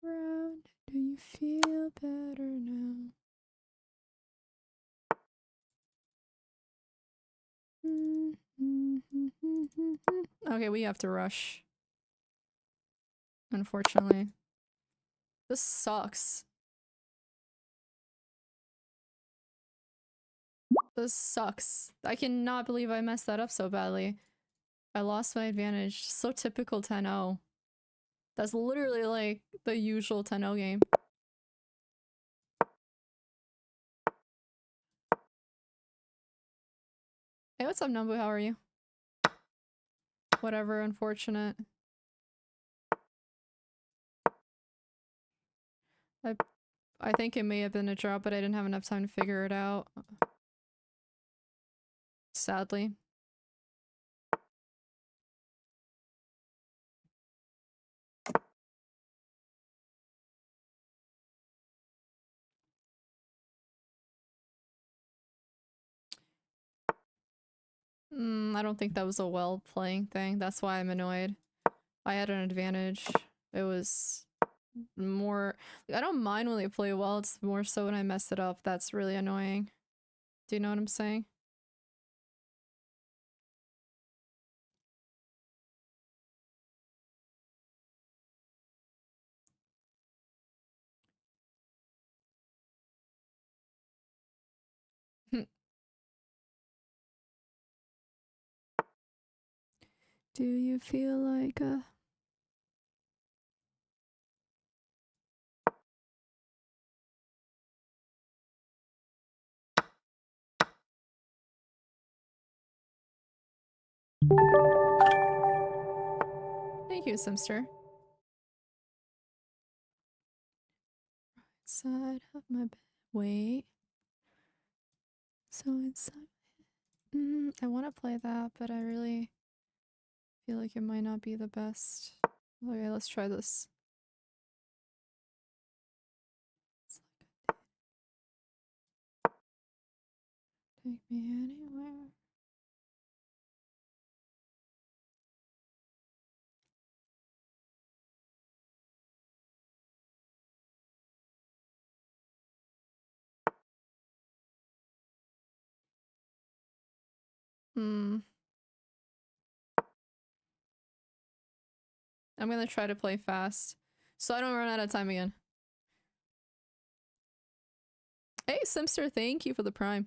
Round. Do you feel better now? Okay, we have to rush. Unfortunately. This sucks. This sucks. I cannot believe I messed that up so badly. I lost my advantage. So typical 10-0. That's literally like the usual 10-0 game. Hey, what's up, Numbu? How are you? Whatever, unfortunate. I think it may have been a draw, but I didn't have enough time to figure it out. Sadly. I don't think that was a well playing thing. That's why I'm annoyed. I had an advantage. It was more... I don't mind when they play well, it's more so when I mess it up. That's really annoying. Do you know what I'm saying? Do you feel like a... Thank you, Simster. Side of my bed. Wait. So inside. I want to play that, but I really feel like it might not be the best. Okay, let's try this. Take me anywhere. I'm gonna try to play fast, so I don't run out of time again. Hey, Simster, thank you for the prime.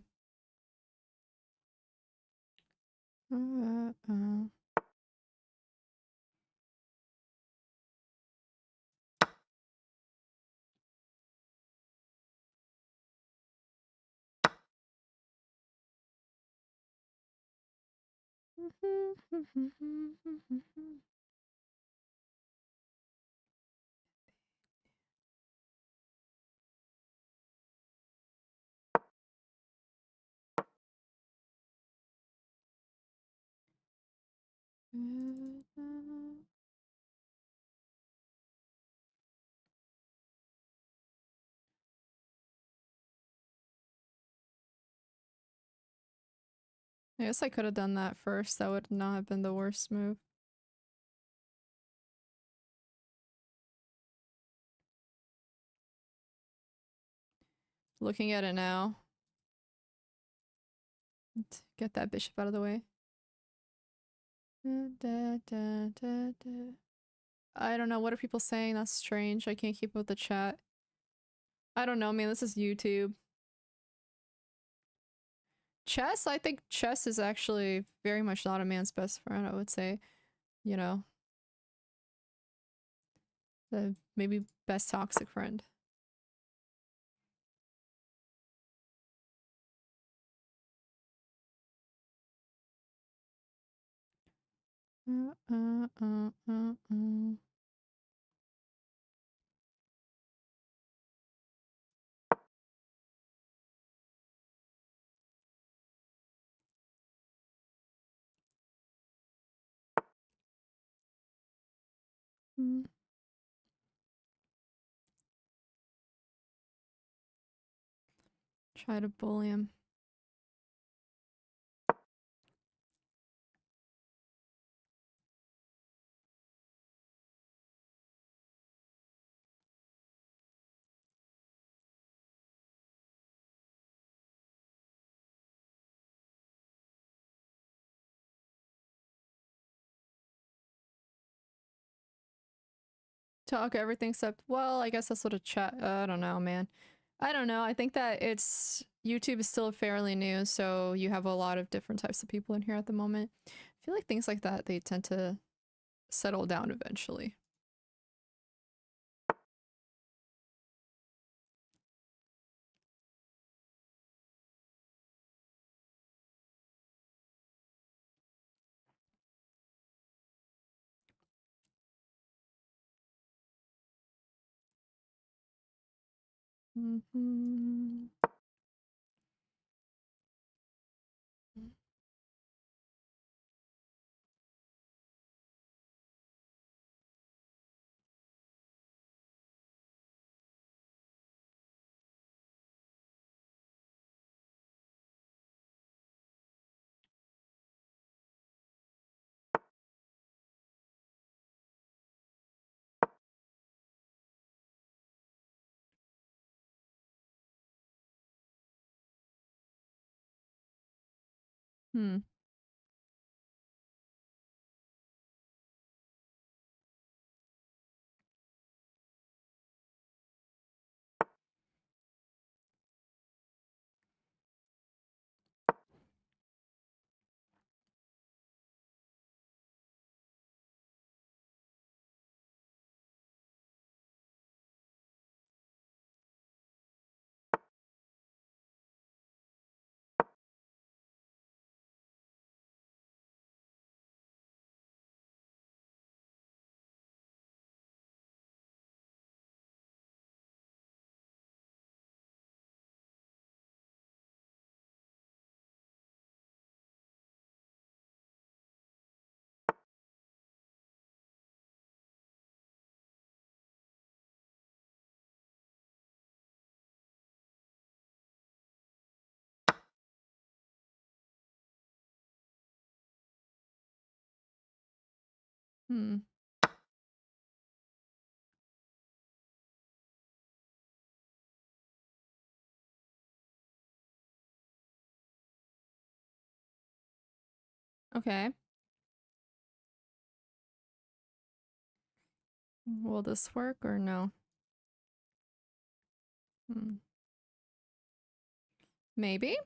I guess I could have done that first. That would not have been the worst move. Looking at it now. Get that bishop out of the way. I don't know. What are people saying? That's strange. I can't keep up with the chat. I don't know, man. This is YouTube. Chess? I think chess is actually very much not a man's best friend, I would say. You know, the maybe best toxic friend. Uh, uh, uh, uh, uh. Mm. Try to bully him. Talk everything except, well, I guess that's what a chat. I don't know, man. I don't know. I think that YouTube is still fairly new, so you have a lot of different types of people in here at the moment. I feel like things like that, they tend to settle down eventually. Mm-hmm. Hmm. Hmm. Okay. Will this work or no? Hmm. Maybe?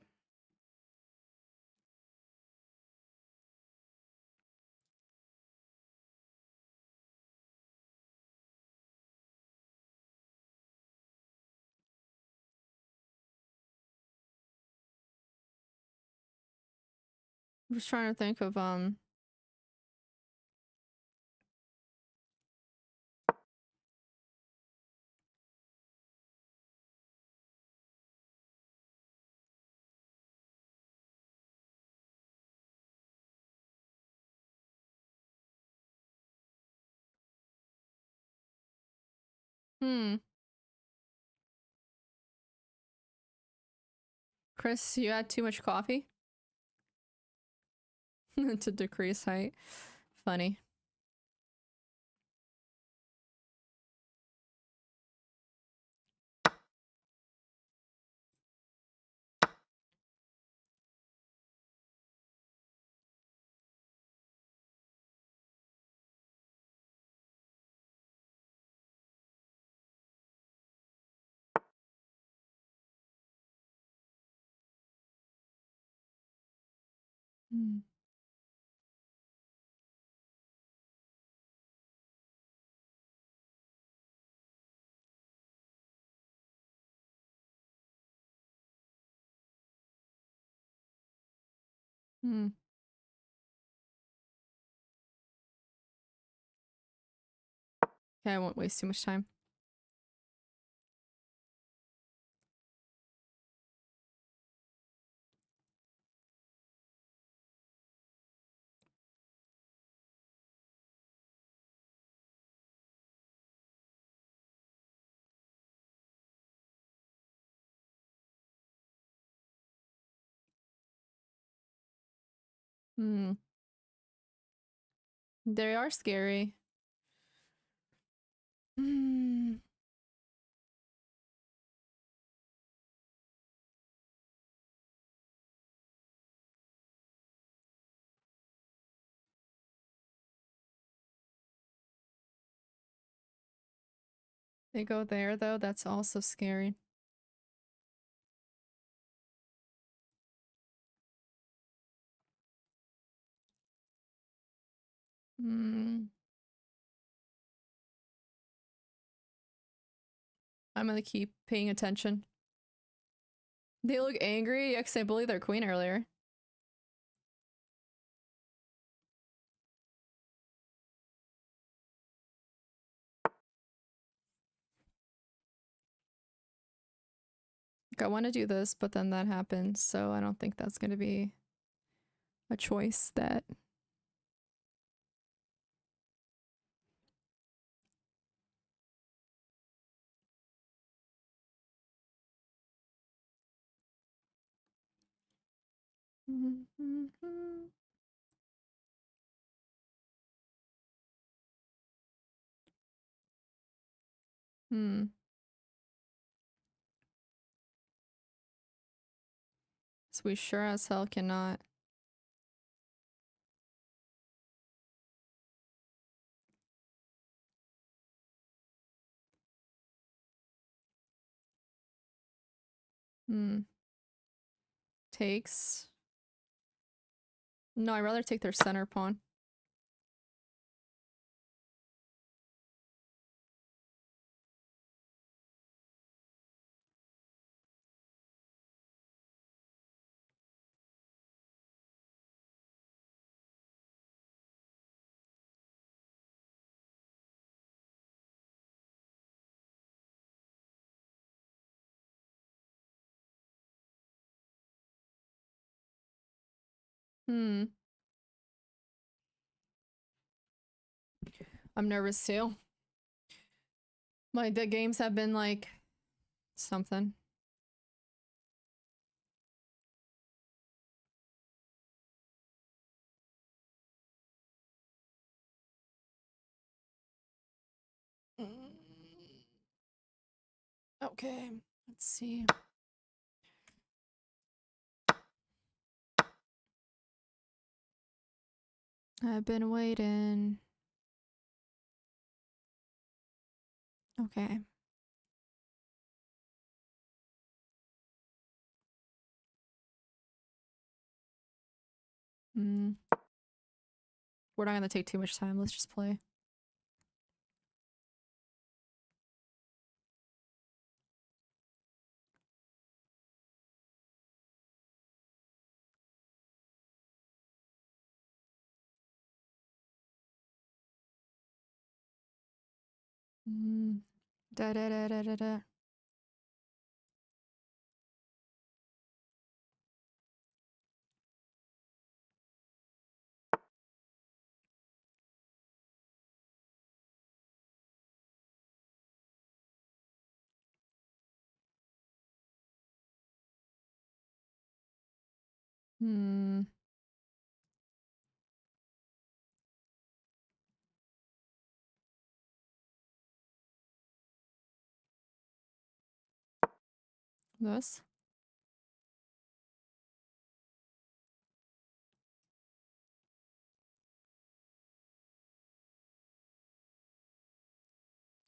I'm just trying to think of hmm. Chris, you had too much coffee to decrease height. Funny. Hmm. Hmm. Okay, I won't waste too much time. Hmm. They are scary. Hmm. They go there though. That's also scary. Hmm. I'm gonna keep paying attention. They look angry. Yeah, 'cause I bullied their queen earlier. Like, I want to do this, but then that happens, so I don't think that's gonna be a choice that. Hmm. So we sure as hell cannot. Hmm. Takes. No, I'd rather take their center pawn. Hmm. I'm nervous too. The games have been like something. Okay, let's see. I've been waiting. Okay. Hmm. We're not gonna take too much time. Let's just play. Mm. Da da da da da da. Hmm. This?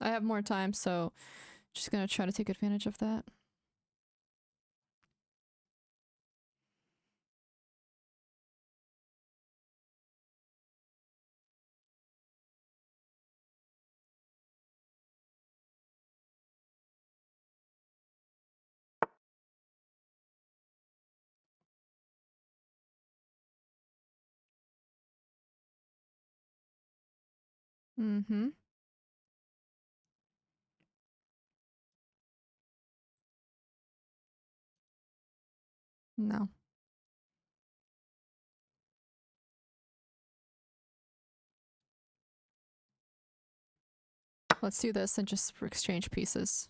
I have more time, so just gonna try to take advantage of that. Mm-hmm. No. Let's do this and just exchange pieces.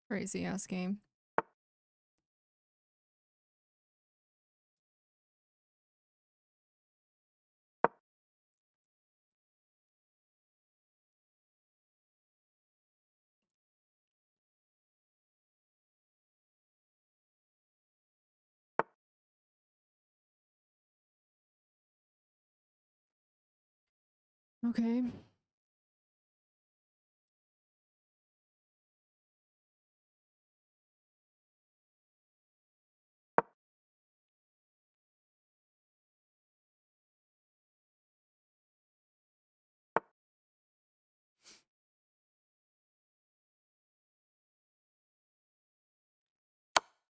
Crazy ass game. Okay.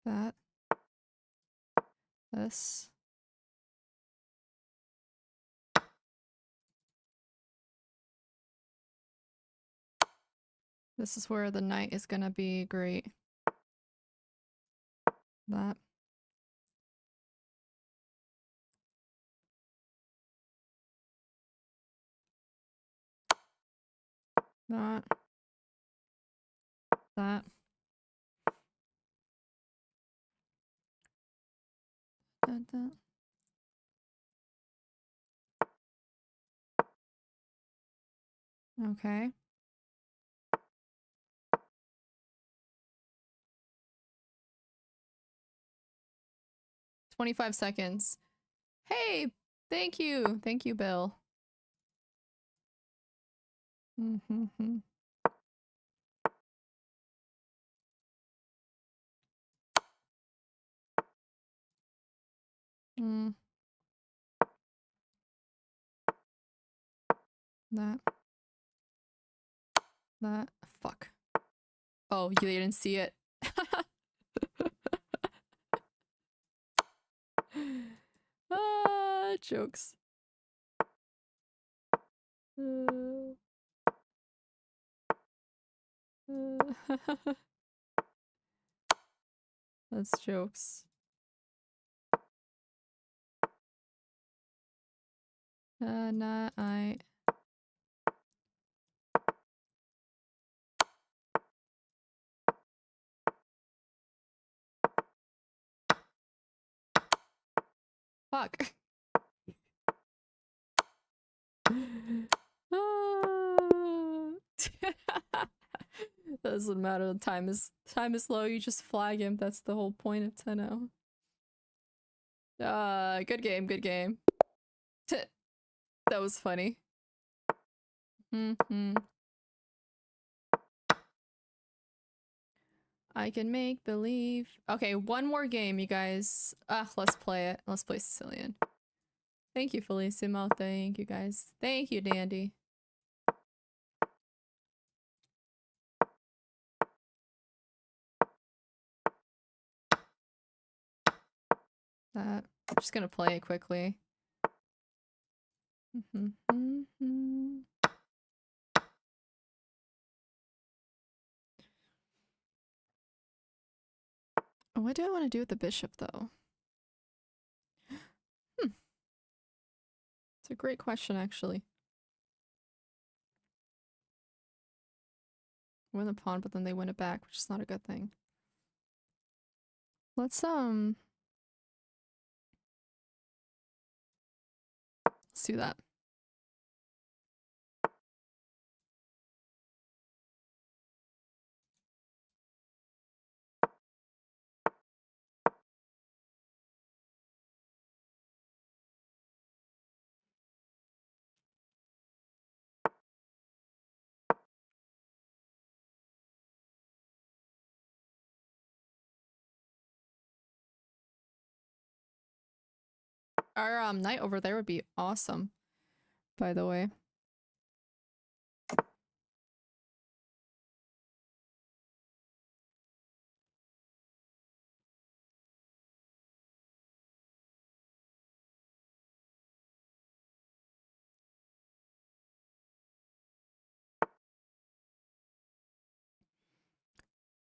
That. This. This is where the knight is gonna be great. That. That. That. That. That. Okay. 25 seconds. Hey, thank you. Thank you, Bill. Mm-hmm. Mm. That. That. Fuck. Oh, you didn't see it. Ah, jokes. That's jokes. Nah, I. Fuck. Doesn't matter. Time is low. You just flag him. That's the whole point of 10-0. Good game. Good game. That was funny. Hmm. I can make believe. Okay, one more game, you guys. Let's play it. Let's play Sicilian. Thank you, Felicimo. Thank you, guys. Thank you, Dandy. I'm just gonna play it quickly. What do I want to do with the bishop, though? It's a great question, actually. Win the pawn, but then they win it back, which is not a good thing. Let's do that. Our knight over there would be awesome, by the way.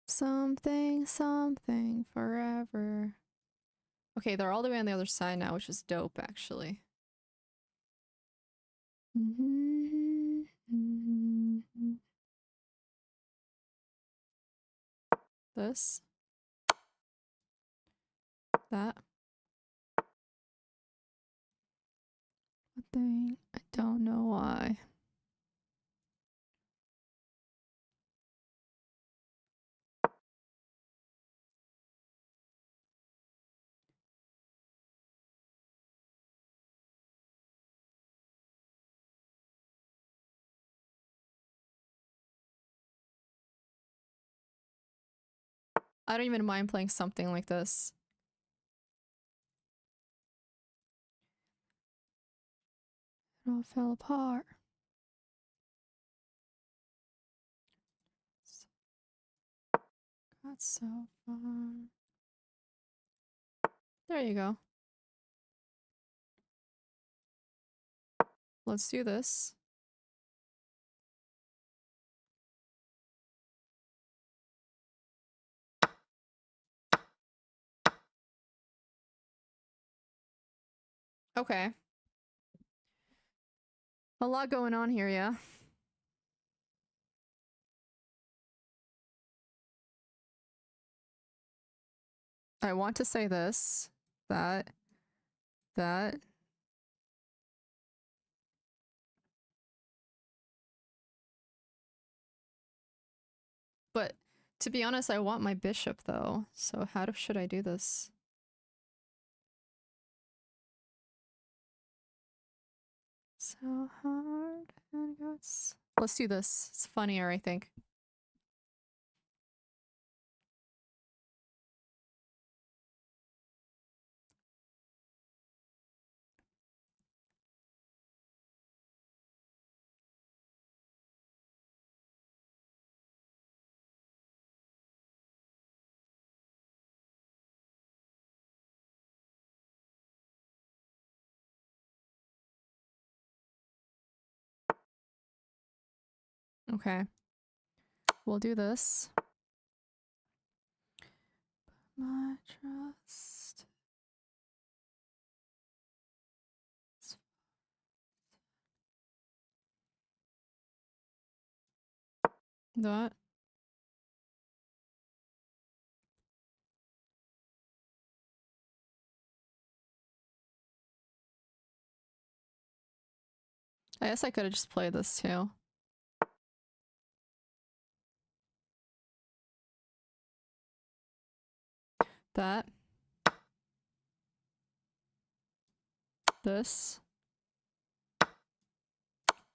Something, something, forever. Okay, they're all the way on the other side now, which is dope, actually. This. That. One thing. I don't know why. I don't even mind playing something like this. It all fell apart. That's so fun. There you go. Let's do this. Okay. A lot going on here, yeah. I want to say this, that. But to be honest, I want my bishop though. So should I do this? So hard and guts. Let's do this. It's funnier, I think. Okay. We'll do this. My trust. That. I guess I could have just played this too. That. This.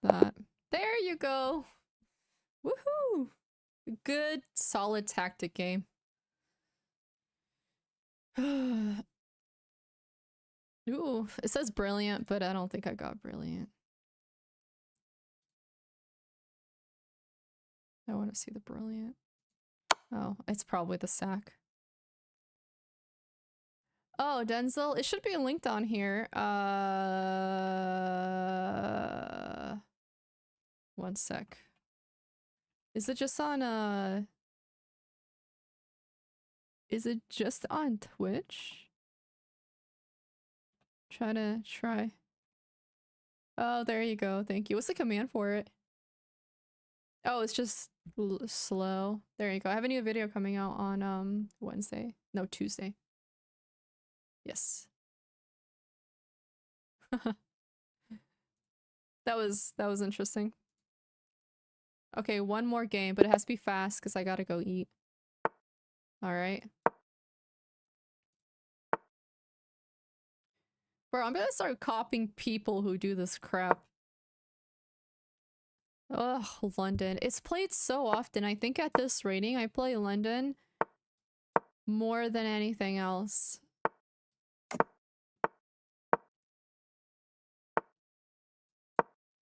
That. There you go. Woohoo! Good, solid tactic game. Ooh, it says brilliant, but I don't think I got brilliant. I want to see the brilliant. Oh, it's probably the sack. Oh, Denzel, it should be linked on here. One sec. Is it just on is it just on Twitch? Try. Oh, there you go. Thank you. What's the command for it? Oh, it's just slow. There you go. I have a new video coming out on Wednesday. No, Tuesday. Yes. That was interesting. Okay, one more game, but it has to be fast because I gotta go eat. All right. Bro, I'm gonna start copying people who do this crap. Ugh, London. It's played so often. I think at this rating, I play London more than anything else.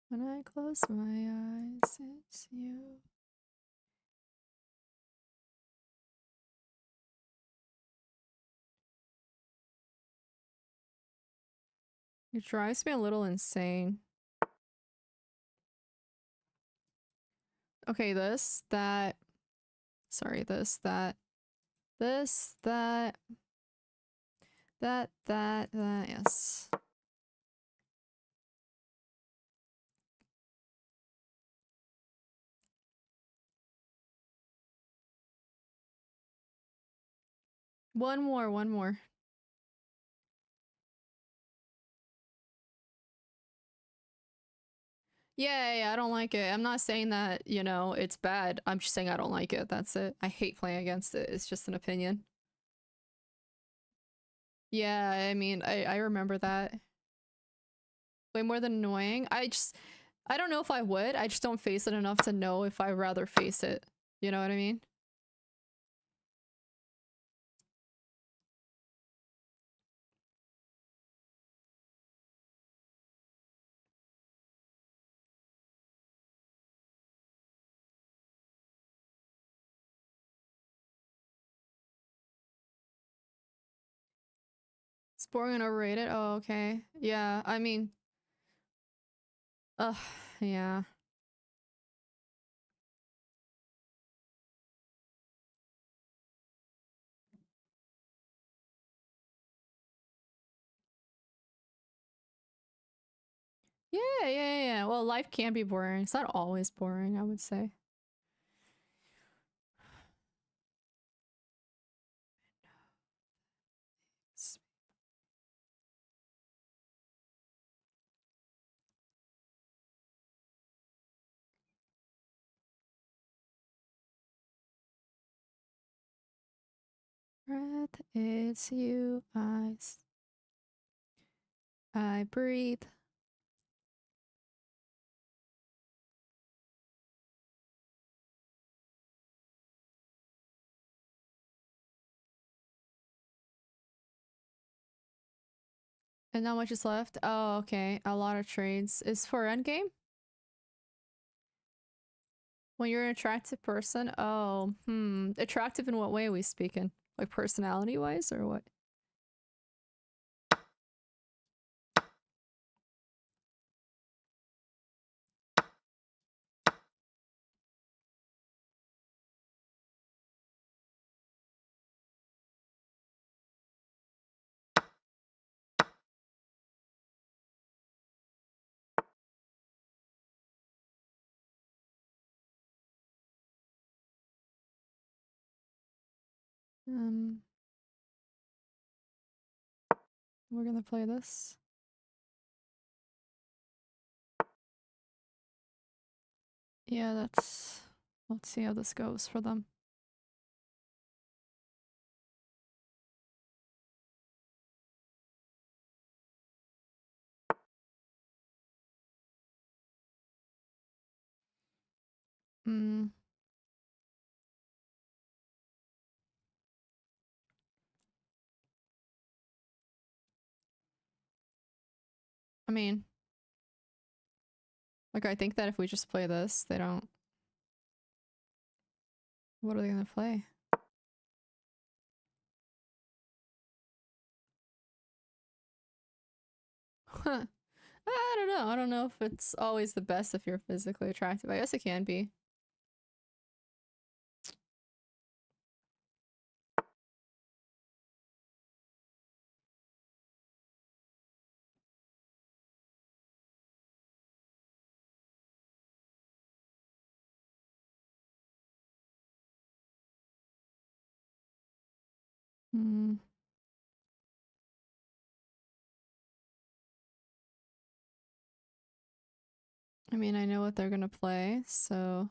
When I close my eyes, it's you. It drives me a little insane. Okay, this, that. Sorry, this, that. This, that. That, yes. One more. Yeah, I don't like it. I'm not saying that, you know, it's bad. I'm just saying I don't like it. That's it. I hate playing against it. It's just an opinion. Yeah, I mean, I remember that. Way more than annoying. I don't know if I would. I just don't face it enough to know if I'd rather face it. You know what I mean? It's boring and overrated. Oh, okay. Yeah, I mean, ugh, yeah. Yeah. Well, life can be boring. It's not always boring, I would say. Breath, it's you, I breathe. And not much is left. Oh, okay. A lot of trades. Is for Endgame? When you're an attractive person? Oh, Attractive in what way are we speaking? Like personality wise or what? Um, we're gonna play this. Yeah, let's see how this goes for them. Mm. I mean, like, I think that if we just play this, they don't. What are they gonna play? Huh. I don't know. I don't know if it's always the best if you're physically attractive. I guess it can be. Hmm. I mean, I know what they're gonna play, so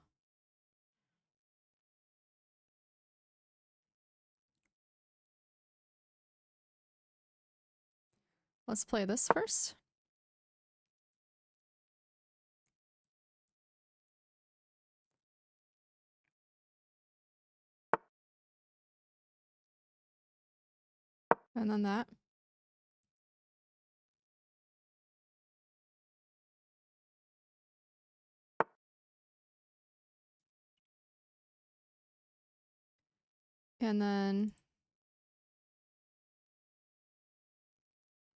let's play this first. And then that. And then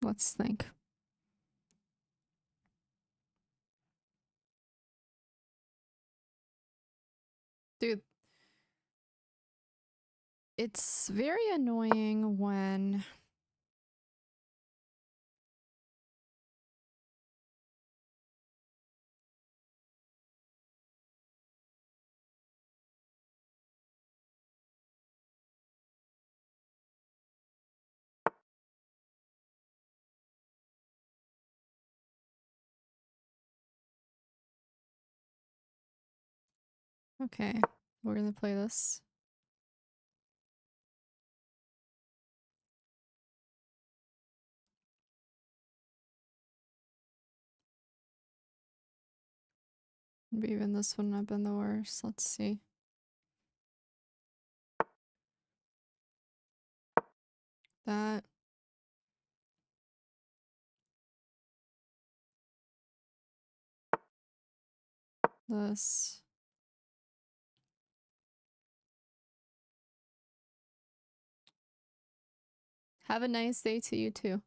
let's think. Dude, it's very annoying when okay, we're gonna play this. Maybe even this wouldn't have been the worst. Let's see. That. This. Have a nice day to you too.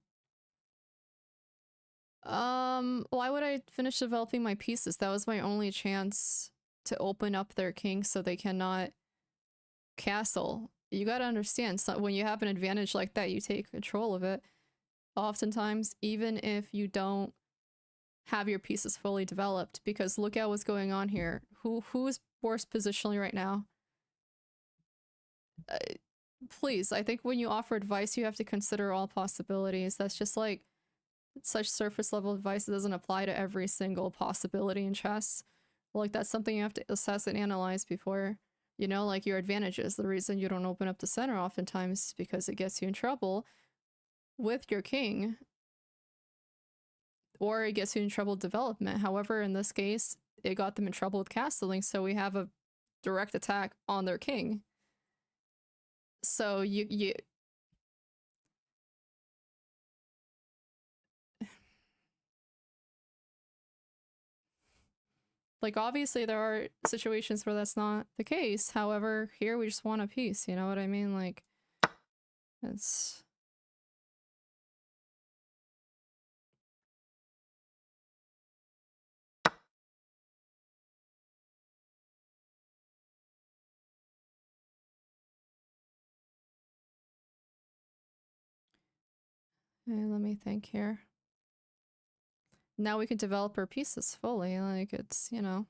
Why would I finish developing my pieces? That was my only chance to open up their king so they cannot castle. You gotta understand, so when you have an advantage like that, you take control of it. Oftentimes, even if you don't have your pieces fully developed, because look at what's going on here. Who's worst positionally right now? Uh, please, I think when you offer advice, you have to consider all possibilities. That's just like such surface level advice. It doesn't apply to every single possibility in chess. Like, that's something you have to assess and analyze before, you know, like your advantages. The reason you don't open up the center oftentimes is because it gets you in trouble with your king, or it gets you in trouble with development. However, in this case, it got them in trouble with castling, so we have a direct attack on their king. So you like, obviously there are situations where that's not the case. However, here we just want a piece, you know what I mean? Like, it's okay, let me think here. Now we can develop our pieces fully, like, it's, you know.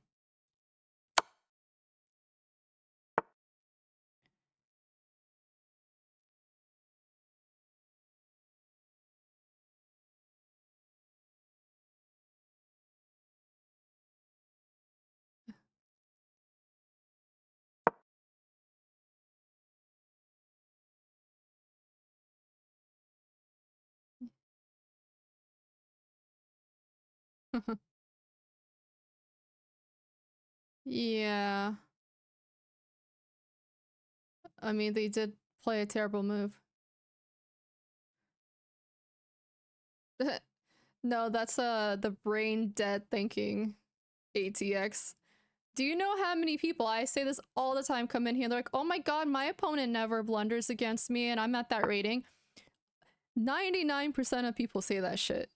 Yeah. I mean, they did play a terrible move. No, that's the brain dead thinking ATX. Do you know how many people, I say this all the time, come in here, they're like, oh my god, my opponent never blunders against me and I'm at that rating. 99% of people say that shit.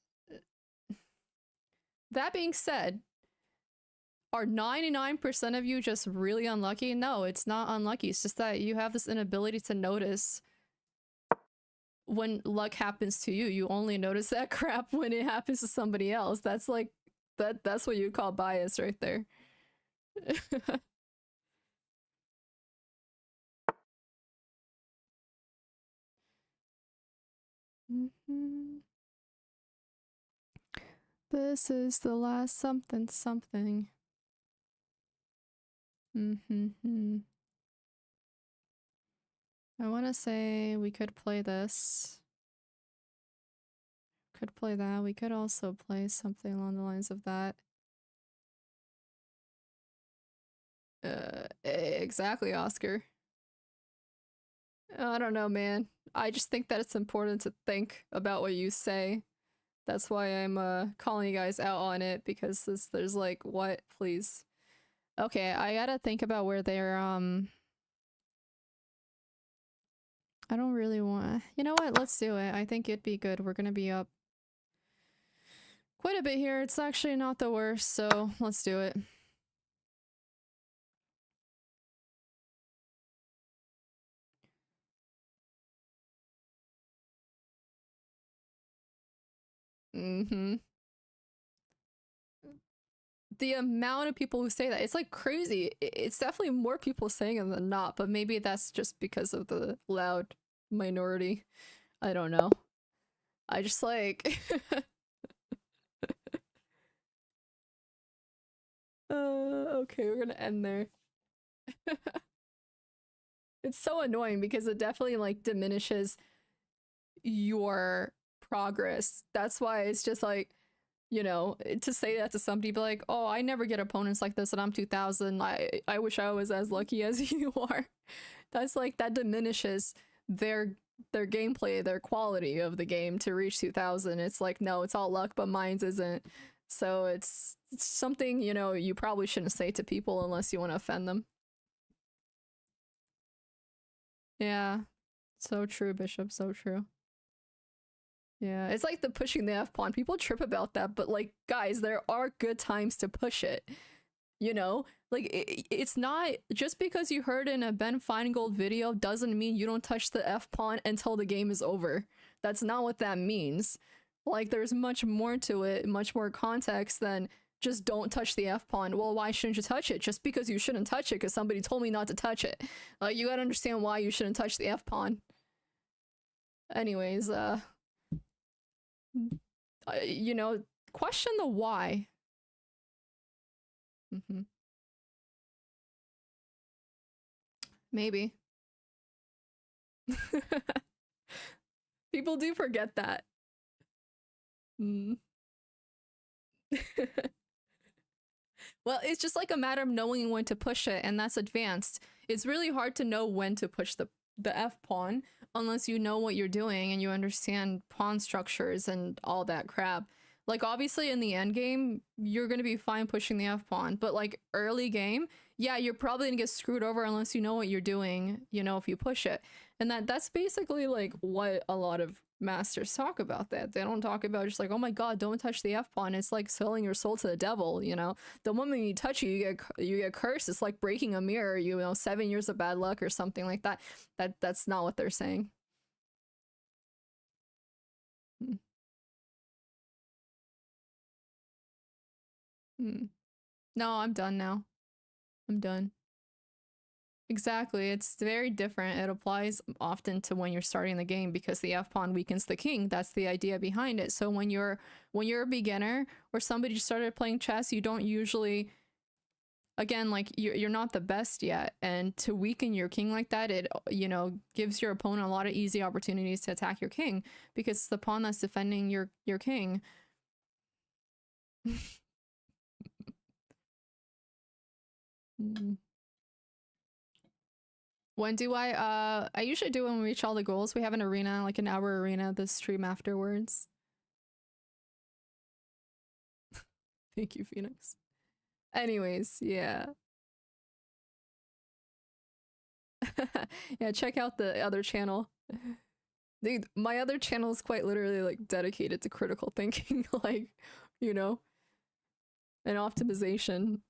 That being said, are 99% of you just really unlucky? No, it's not unlucky. It's just that you have this inability to notice when luck happens to you. You only notice that crap when it happens to somebody else. That's like that's what you call bias right there. This is the last something something. I want to say we could play this. Could play that. We could also play something along the lines of that. Exactly, Oscar. I don't know, man. I just think that it's important to think about what you say. That's why I'm calling you guys out on it, because there's like, what? Please. Okay, I gotta think about where they're I don't really want. You know what? Let's do it. I think it'd be good. We're gonna be up quite a bit here. It's actually not the worst, so let's do it. The amount of people who say that, it's like crazy. It's definitely more people saying it than not, but maybe that's just because of the loud minority. I don't know. I just like okay, we're gonna end there. It's so annoying because it definitely like diminishes your progress. That's why it's just like, you know, to say that to somebody, be like, oh, I never get opponents like this and I'm 2000. I wish I was as lucky as you are. That's like, that diminishes their gameplay, their quality of the game to reach 2000. It's like, no, it's all luck, but mine's isn't. So it's something, you know, you probably shouldn't say to people unless you want to offend them. Yeah. So true, Bishop. So true. Yeah, it's like the pushing the F pawn. People trip about that, but like, guys, there are good times to push it. You know, like it's not just because you heard in a Ben Feingold video doesn't mean you don't touch the F pawn until the game is over. That's not what that means. Like, there's much more to it, much more context than just don't touch the F pawn. Well, why shouldn't you touch it? Just because you shouldn't touch it because somebody told me not to touch it. You gotta understand why you shouldn't touch the F pawn. Anyways, you know, question the why. Maybe. People do forget that. Mm. Well, it's just like a matter of knowing when to push it, and that's advanced. It's really hard to know when to push the F pawn unless you know what you're doing and you understand pawn structures and all that crap. Like, obviously in the end game, you're gonna be fine pushing the F pawn, but like early game, yeah, you're probably gonna get screwed over unless you know what you're doing, you know, if you push it. And that's basically like what a lot of masters talk about. That they don't talk about just like, oh my god, don't touch the F pawn. It's like selling your soul to the devil, you know. The moment you touch it, you get cursed. It's like breaking a mirror, you know, 7 years of bad luck or something like that. That's not what they're saying. Mm. Mm. No, I'm done now. I'm done. Exactly. It's very different. It applies often to when you're starting the game because the F pawn weakens the king. That's the idea behind it. So when you're a beginner or somebody just started playing chess, you don't usually, again, like you're not the best yet, and to weaken your king like that, it, you know, gives your opponent a lot of easy opportunities to attack your king because it's the pawn that's defending your king. When do I usually do when we reach all the goals. We have an arena, like an hour arena, the stream afterwards. Thank you, Phoenix. Anyways, yeah. Yeah, check out the other channel. Dude, my other channel is quite literally like dedicated to critical thinking, like, you know, and optimization.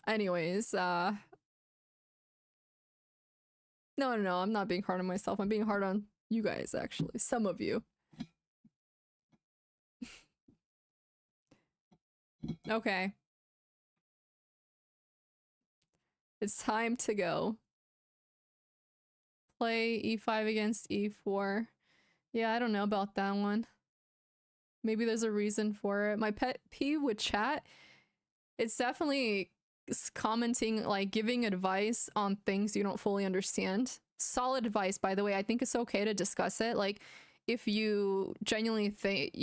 Anyways, no, I'm not being hard on myself. I'm being hard on you guys, actually. Some of you. Okay. It's time to go. Play e5 against e4. Yeah, I don't know about that one. Maybe there's a reason for it. My pet peeve with chat, it's definitely commenting, like giving advice on things you don't fully understand. Solid advice, by the way. I think it's okay to discuss it. Like, if you genuinely think,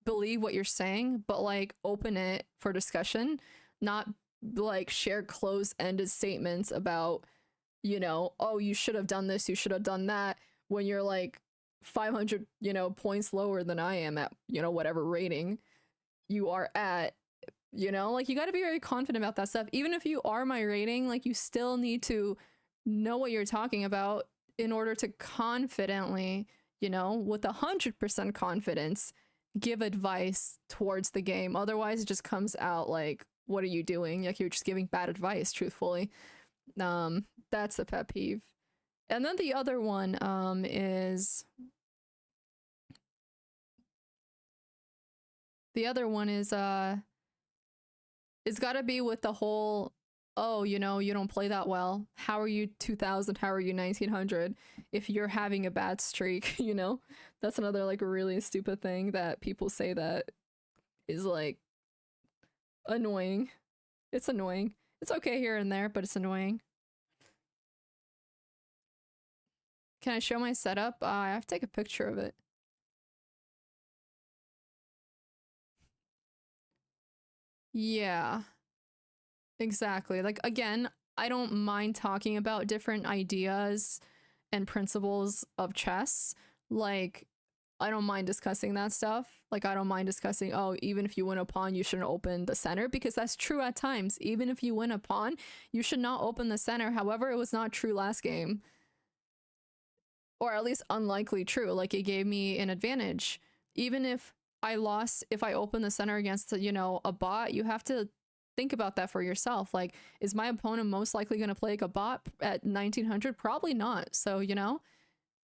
believe what you're saying, but like open it for discussion, not like share closed-ended statements about, oh, you should have done this, you should have done that, when you're like 500, points lower than I am at, whatever rating you are at. Like, you got to be very confident about that stuff. Even if you are my rating, like, you still need to know what you're talking about in order to confidently, with 100% confidence, give advice towards the game. Otherwise, it just comes out like, what are you doing? Like, you're just giving bad advice, truthfully. That's the pet peeve. And then the other one is it's got to be with the whole, oh, you don't play that well. How are you 2000? How are you 1900? If you're having a bad streak, that's another like really stupid thing that people say that is like annoying. It's annoying. It's okay here and there, but it's annoying. Can I show my setup? I have to take a picture of it. Yeah, exactly. Like, again, I don't mind talking about different ideas and principles of chess. Like, I don't mind discussing that stuff. Like, I don't mind discussing, oh, even if you win a pawn, you shouldn't open the center, because that's true at times. Even if you win a pawn, you should not open the center. However, it was not true last game. Or at least unlikely true. Like, it gave me an advantage. Even if I lost, if I open the center against, a bot, you have to think about that for yourself. Like, is my opponent most likely going to play like a bot at 1900? Probably not. So,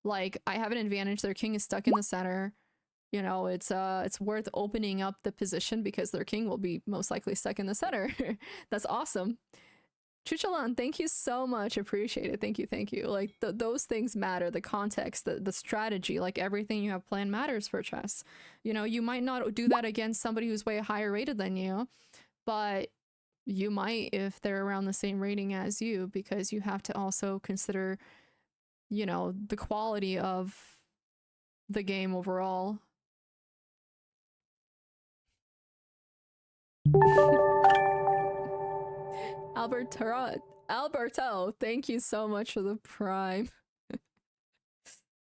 like, I have an advantage. Their king is stuck in the center. It's worth opening up the position because their king will be most likely stuck in the center. That's awesome. Chuchalan, thank you so much. Appreciate it. Thank you. Like, those things matter. The context, the strategy, like everything you have planned matters for chess. You might not do that against somebody who's way higher rated than you, but you might if they're around the same rating as you, because you have to also consider, the quality of the game overall. Alberto, thank you so much for the prime.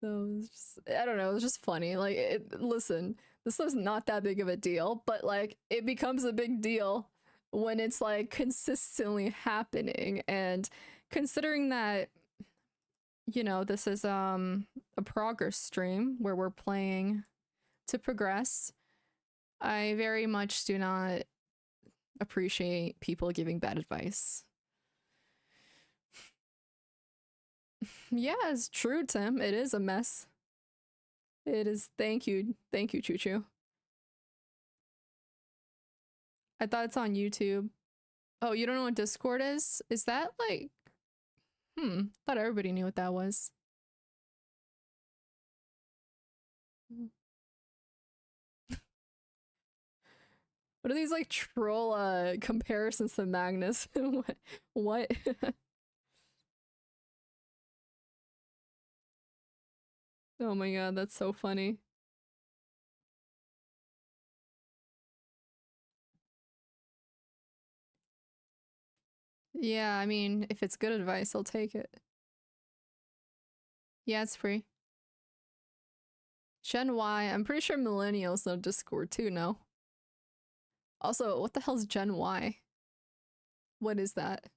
So I don't know, it was just funny. Like, listen, this was not that big of a deal, but like, it becomes a big deal when it's like consistently happening. And considering that, this is a progress stream where we're playing to progress, I very much do not appreciate people giving bad advice. Yeah, it's true, Tim. It is a mess. It is. Thank you, Choo Choo. I thought it's on YouTube. Oh, you don't know what Discord is? Is that like... thought everybody knew what that was. What are these like troll comparisons to Magnus? What? Oh my god, that's so funny. Yeah, I mean, if it's good advice, I'll take it. Yeah, it's free. Gen Y. I'm pretty sure millennials know Discord too, no? Also, what the hell's Gen Y? What is that?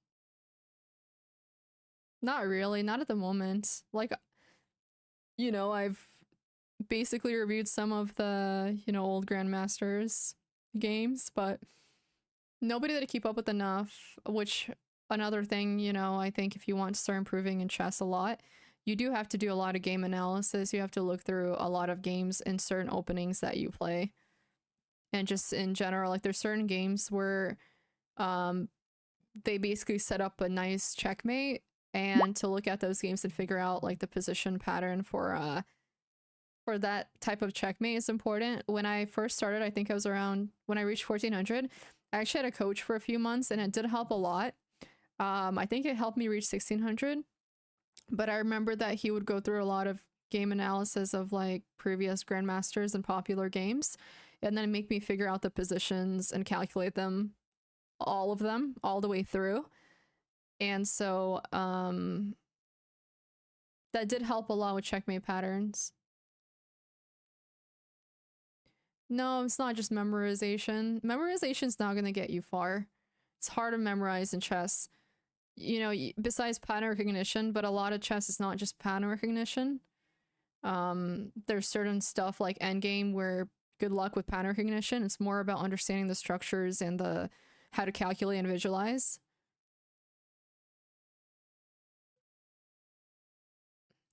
Not really, not at the moment. Like, I've basically reviewed some of the, old Grandmasters games, but nobody that I keep up with enough, which another thing, I think if you want to start improving in chess a lot, you do have to do a lot of game analysis. You have to look through a lot of games in certain openings that you play. And just in general, like there's certain games where they basically set up a nice checkmate, and to look at those games and figure out like the position pattern for that type of checkmate is important. When I first started, I think I was around when I reached 1400, I actually had a coach for a few months and it did help a lot. I think it helped me reach 1600, but I remember that he would go through a lot of game analysis of like previous grandmasters and popular games, and then make me figure out the positions and calculate them, all of them, all the way through. And so that did help a lot with checkmate patterns. No, it's not just memorization. Memorization's not going to get you far. It's hard to memorize in chess. Besides pattern recognition, but a lot of chess is not just pattern recognition. There's certain stuff like Endgame where good luck with pattern recognition. It's more about understanding the structures and the how to calculate and visualize.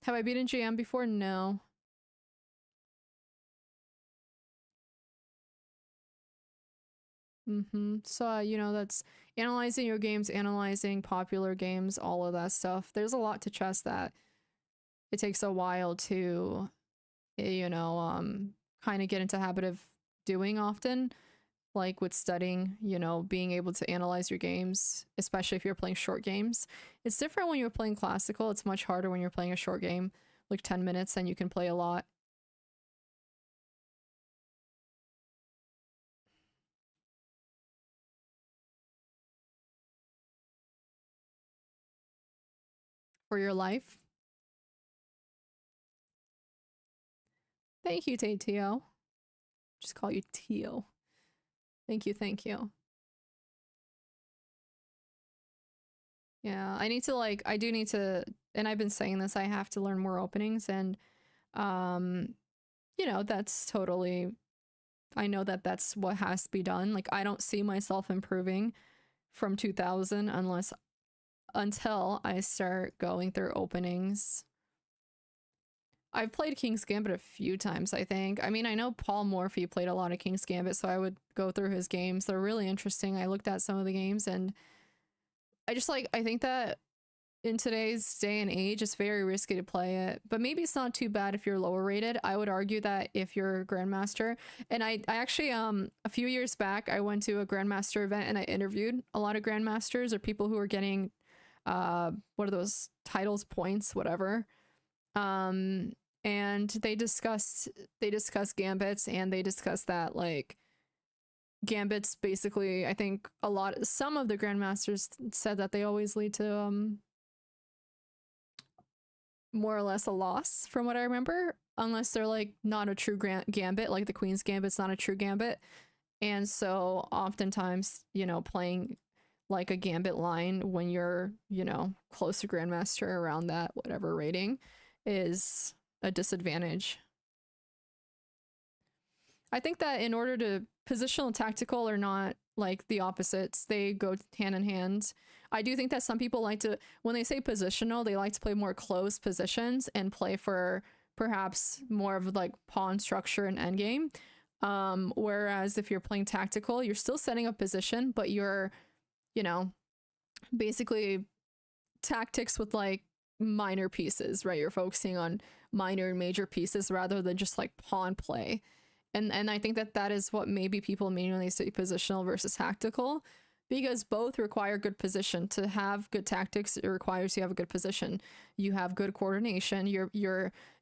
Have I beaten GM before? No. So, that's analyzing your games, analyzing popular games, all of that stuff. There's a lot to chess that it takes a while to, kind of get into habit of doing often. Like with studying, being able to analyze your games, especially if you're playing short games. It's different when you're playing classical. It's much harder when you're playing a short game, like 10 minutes, and you can play a lot. For your life. Thank you, Tio. Just call you Tio. Thank you, thank you. Yeah, I do need to, and I've been saying this, I have to learn more openings, and, that's totally, I know that that's what has to be done. Like, I don't see myself improving from 2000 until I start going through openings. I've played King's Gambit a few times, I think. I mean, I know Paul Morphy played a lot of King's Gambit, so I would go through his games. They're really interesting. I looked at some of the games, and I think that in today's day and age, it's very risky to play it, but maybe it's not too bad if you're lower rated. I would argue that if you're a Grandmaster, and I actually, a few years back, I went to a Grandmaster event and I interviewed a lot of Grandmasters or people who are getting, what are those titles, points, whatever. And they discuss gambits, and they discuss that like gambits basically, I think some of the grandmasters said that they always lead to more or less a loss, from what I remember, unless they're like not a true gambit, like the Queen's Gambit's not a true gambit. And so oftentimes, playing like a gambit line when you're, close to grandmaster around that whatever rating is a disadvantage. I think that in order to positional and tactical are not like the opposites, they go hand in hand. I do think that some people like to, when they say positional, they like to play more close positions and play for perhaps more of like pawn structure and endgame. Whereas if you're playing tactical, you're still setting up position, but you're, basically tactics with like minor pieces, right? You're focusing on minor and major pieces rather than just like pawn play. And I think that is what maybe people mean when they say positional versus tactical, because both require good position. To have good tactics, it requires you have a good position. You have good coordination. You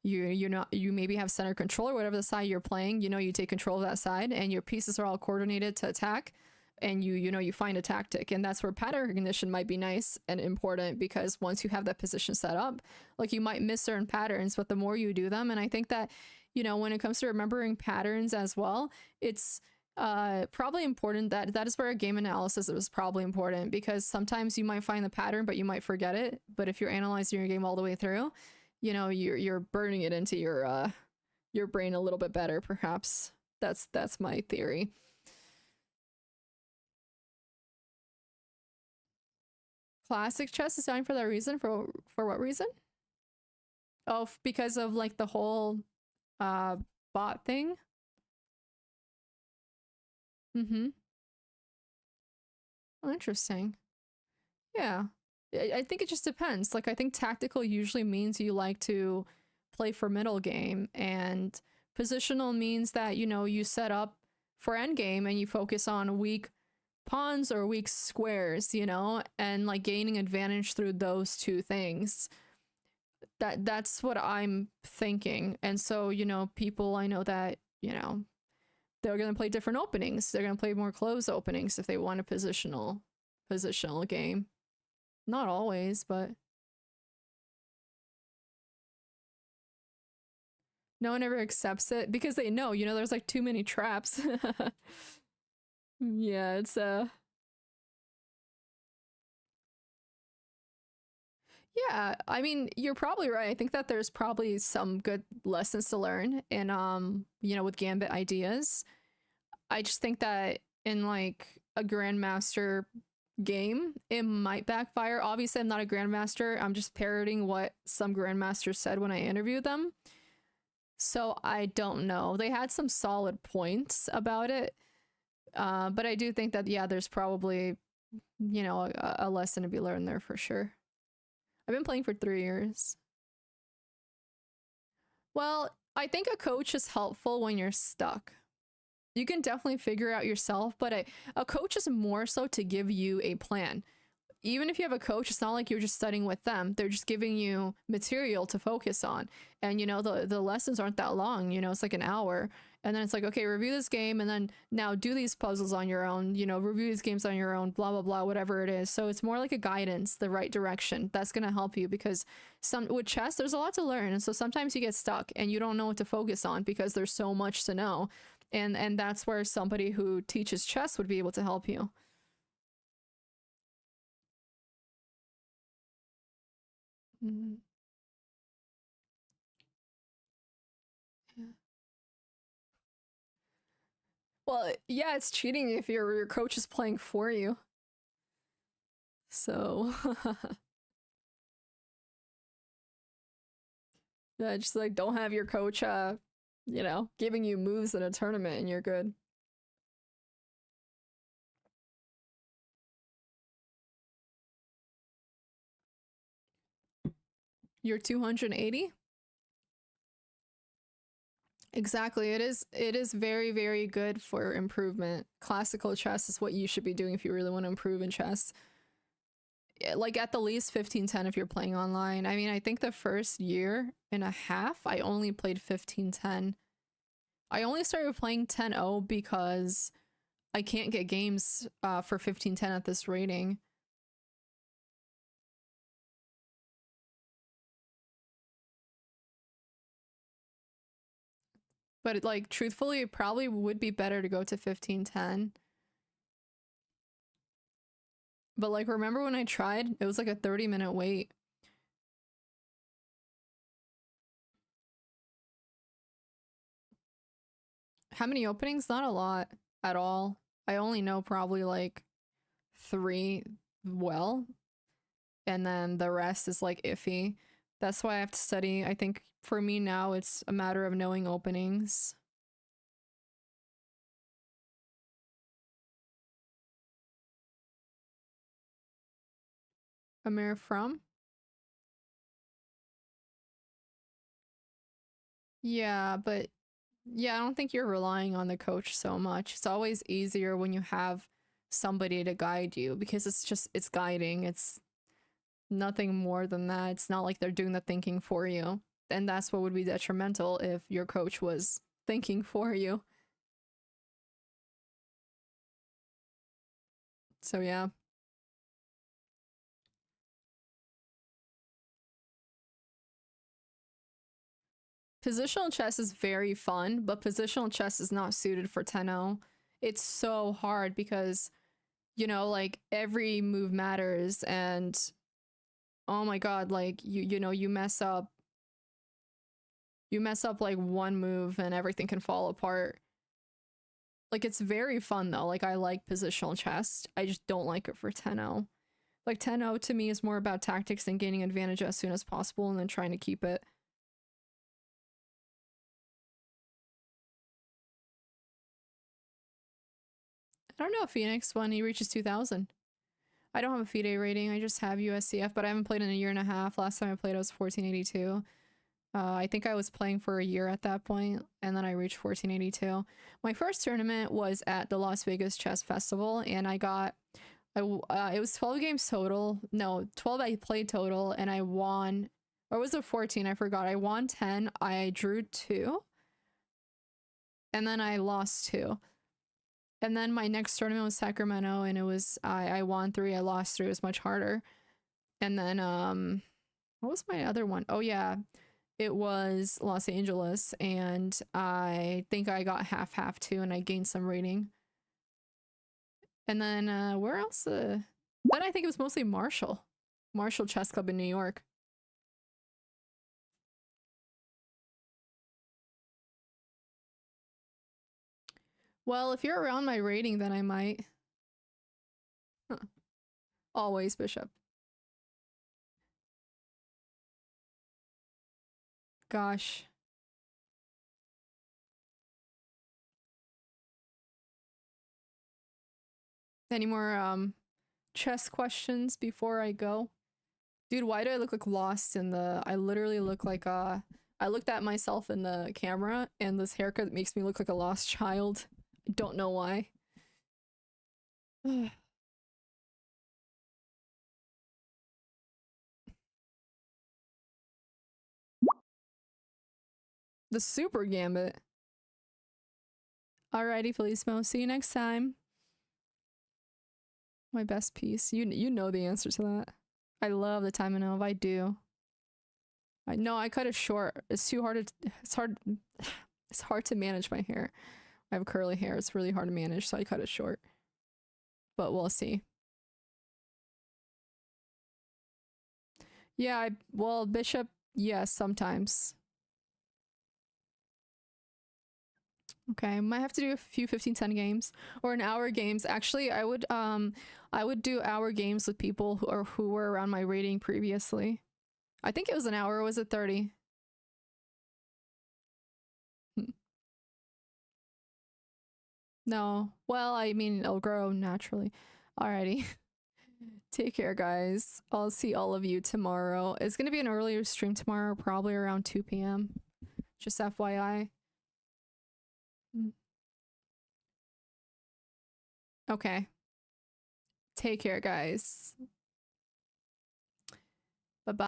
maybe have center control or whatever the side you're playing. You take control of that side, and your pieces are all coordinated to attack. And you find a tactic, and that's where pattern recognition might be nice and important, because once you have that position set up, like you might miss certain patterns, but the more you do them, and I think that when it comes to remembering patterns as well, it's probably important that is where game analysis is probably important, because sometimes you might find the pattern but you might forget it. But if you're analyzing your game all the way through, you're burning it into your brain a little bit better, perhaps. That's my theory. Classic chess is designed for that reason. For what reason? Oh, because of like the whole uh bot thing. Mm-hmm. Oh, interesting. Yeah. I think it just depends. Like, I think tactical usually means you like to play for middle game, and positional means that, you set up for endgame and you focus on weak pawns or weak squares, and like gaining advantage through those two things. That's what I'm thinking. And so, people I know that, they're going to play different openings. They're going to play more close openings if they want a positional game. Not always, but no one ever accepts it because they know, there's like too many traps. Yeah, it's yeah, I mean, you're probably right. I think that there's probably some good lessons to learn in with Gambit ideas. I just think that in like a grandmaster game, it might backfire. Obviously, I'm not a grandmaster. I'm just parroting what some grandmasters said when I interviewed them. So I don't know. They had some solid points about it. But I do think that, yeah, there's probably, a lesson to be learned there for sure. I've been playing for 3 years. Well, I think a coach is helpful when you're stuck. You can definitely figure out yourself, but a coach is more so to give you a plan. Even if you have a coach, it's not like you're just studying with them. They're just giving you material to focus on. And the lessons aren't that long, it's like an hour. And then it's like, okay, review this game and then now do these puzzles on your own, review these games on your own, blah blah blah, whatever it is. So it's more like a guidance, the right direction. That's going to help you, because with chess there's a lot to learn. And so sometimes you get stuck and you don't know what to focus on because there's so much to know. And that's where somebody who teaches chess would be able to help you. Mm. Yeah. Well, yeah, it's cheating if your coach is playing for you. So, yeah, just like don't have your coach, giving you moves in a tournament and you're good. You're 280? Exactly. It is very, very good for improvement. Classical chess is what you should be doing if you really want to improve in chess. Like at the least 1510 if you're playing online. I mean, I think the first year and a half I only played 1510. I only started playing 10-0 because I can't get games for 1510 at this rating. But like truthfully, it probably would be better to go to 1510. But like remember when I tried? It was like a 30-minute wait. How many openings? Not a lot at all. I only know probably like 3 well, and then the rest is like iffy. That's why I have to study. I think for me now it's a matter of knowing openings. Amir from? Yeah, but yeah, I don't think you're relying on the coach so much. It's always easier when you have somebody to guide you, because it's guiding. It's nothing more than that. It's not like they're doing the thinking for you. And that's what would be detrimental if your coach was thinking for you. So yeah. Positional chess is very fun, but positional chess is not suited for 10-0. It's so hard because, you know, like every move matters and oh my god, like you know, you mess up like one move and everything can fall apart. Like it's very fun though. Like I like positional chess. I just don't like it for 10-0. Like 10-0 to me is more about tactics and gaining advantage as soon as possible and then trying to keep it. I don't know, Phoenix, when he reaches 2000. I don't have a FIDE rating, I just have USCF, but I haven't played in a year and a half. Last time I played I was 1482. I think I was playing for a year at that point, and then I reached 1482. My first tournament was at the Las Vegas Chess Festival, and I got, it was 12 games total. No, 12 I played total, and I won, or was it 14? I forgot. I won 10, I drew 2, and then I lost 2. And then my next tournament was Sacramento, and it was, I won 3, I lost 3, it was much harder. And then, what was my other one? Oh yeah, it was Los Angeles, and I think I got half too, and I gained some rating. And then where else? Then I think it was mostly Marshall Chess Club in New York. Well, if you're around my rating, then I might. Huh. Always, Bishop. Gosh. Any more chess questions before I go? Dude, why do I look like lost in the... I literally look like I looked at myself in the camera and this haircut makes me look like a lost child. I don't know why. The Super Gambit. Alrighty, Felismo. See you next time. My best piece. You know the answer to that. I love the time and Nova. I do. I know I cut it short. It's too hard to it's hard to manage my hair. I have curly hair. It's really hard to manage, so I cut it short. But we'll see. Yeah, well, Bishop, yes, sometimes. Okay, I might have to do a few 15-10 games or an hour games. Actually, I would do hour games with people who were around my rating previously. I think it was an hour, or was it 30? No. Well, I mean, it'll grow naturally. Alrighty. Take care, guys. I'll see all of you tomorrow. It's gonna be an earlier stream tomorrow, probably around 2 p.m. Just FYI. Okay. Take care, guys.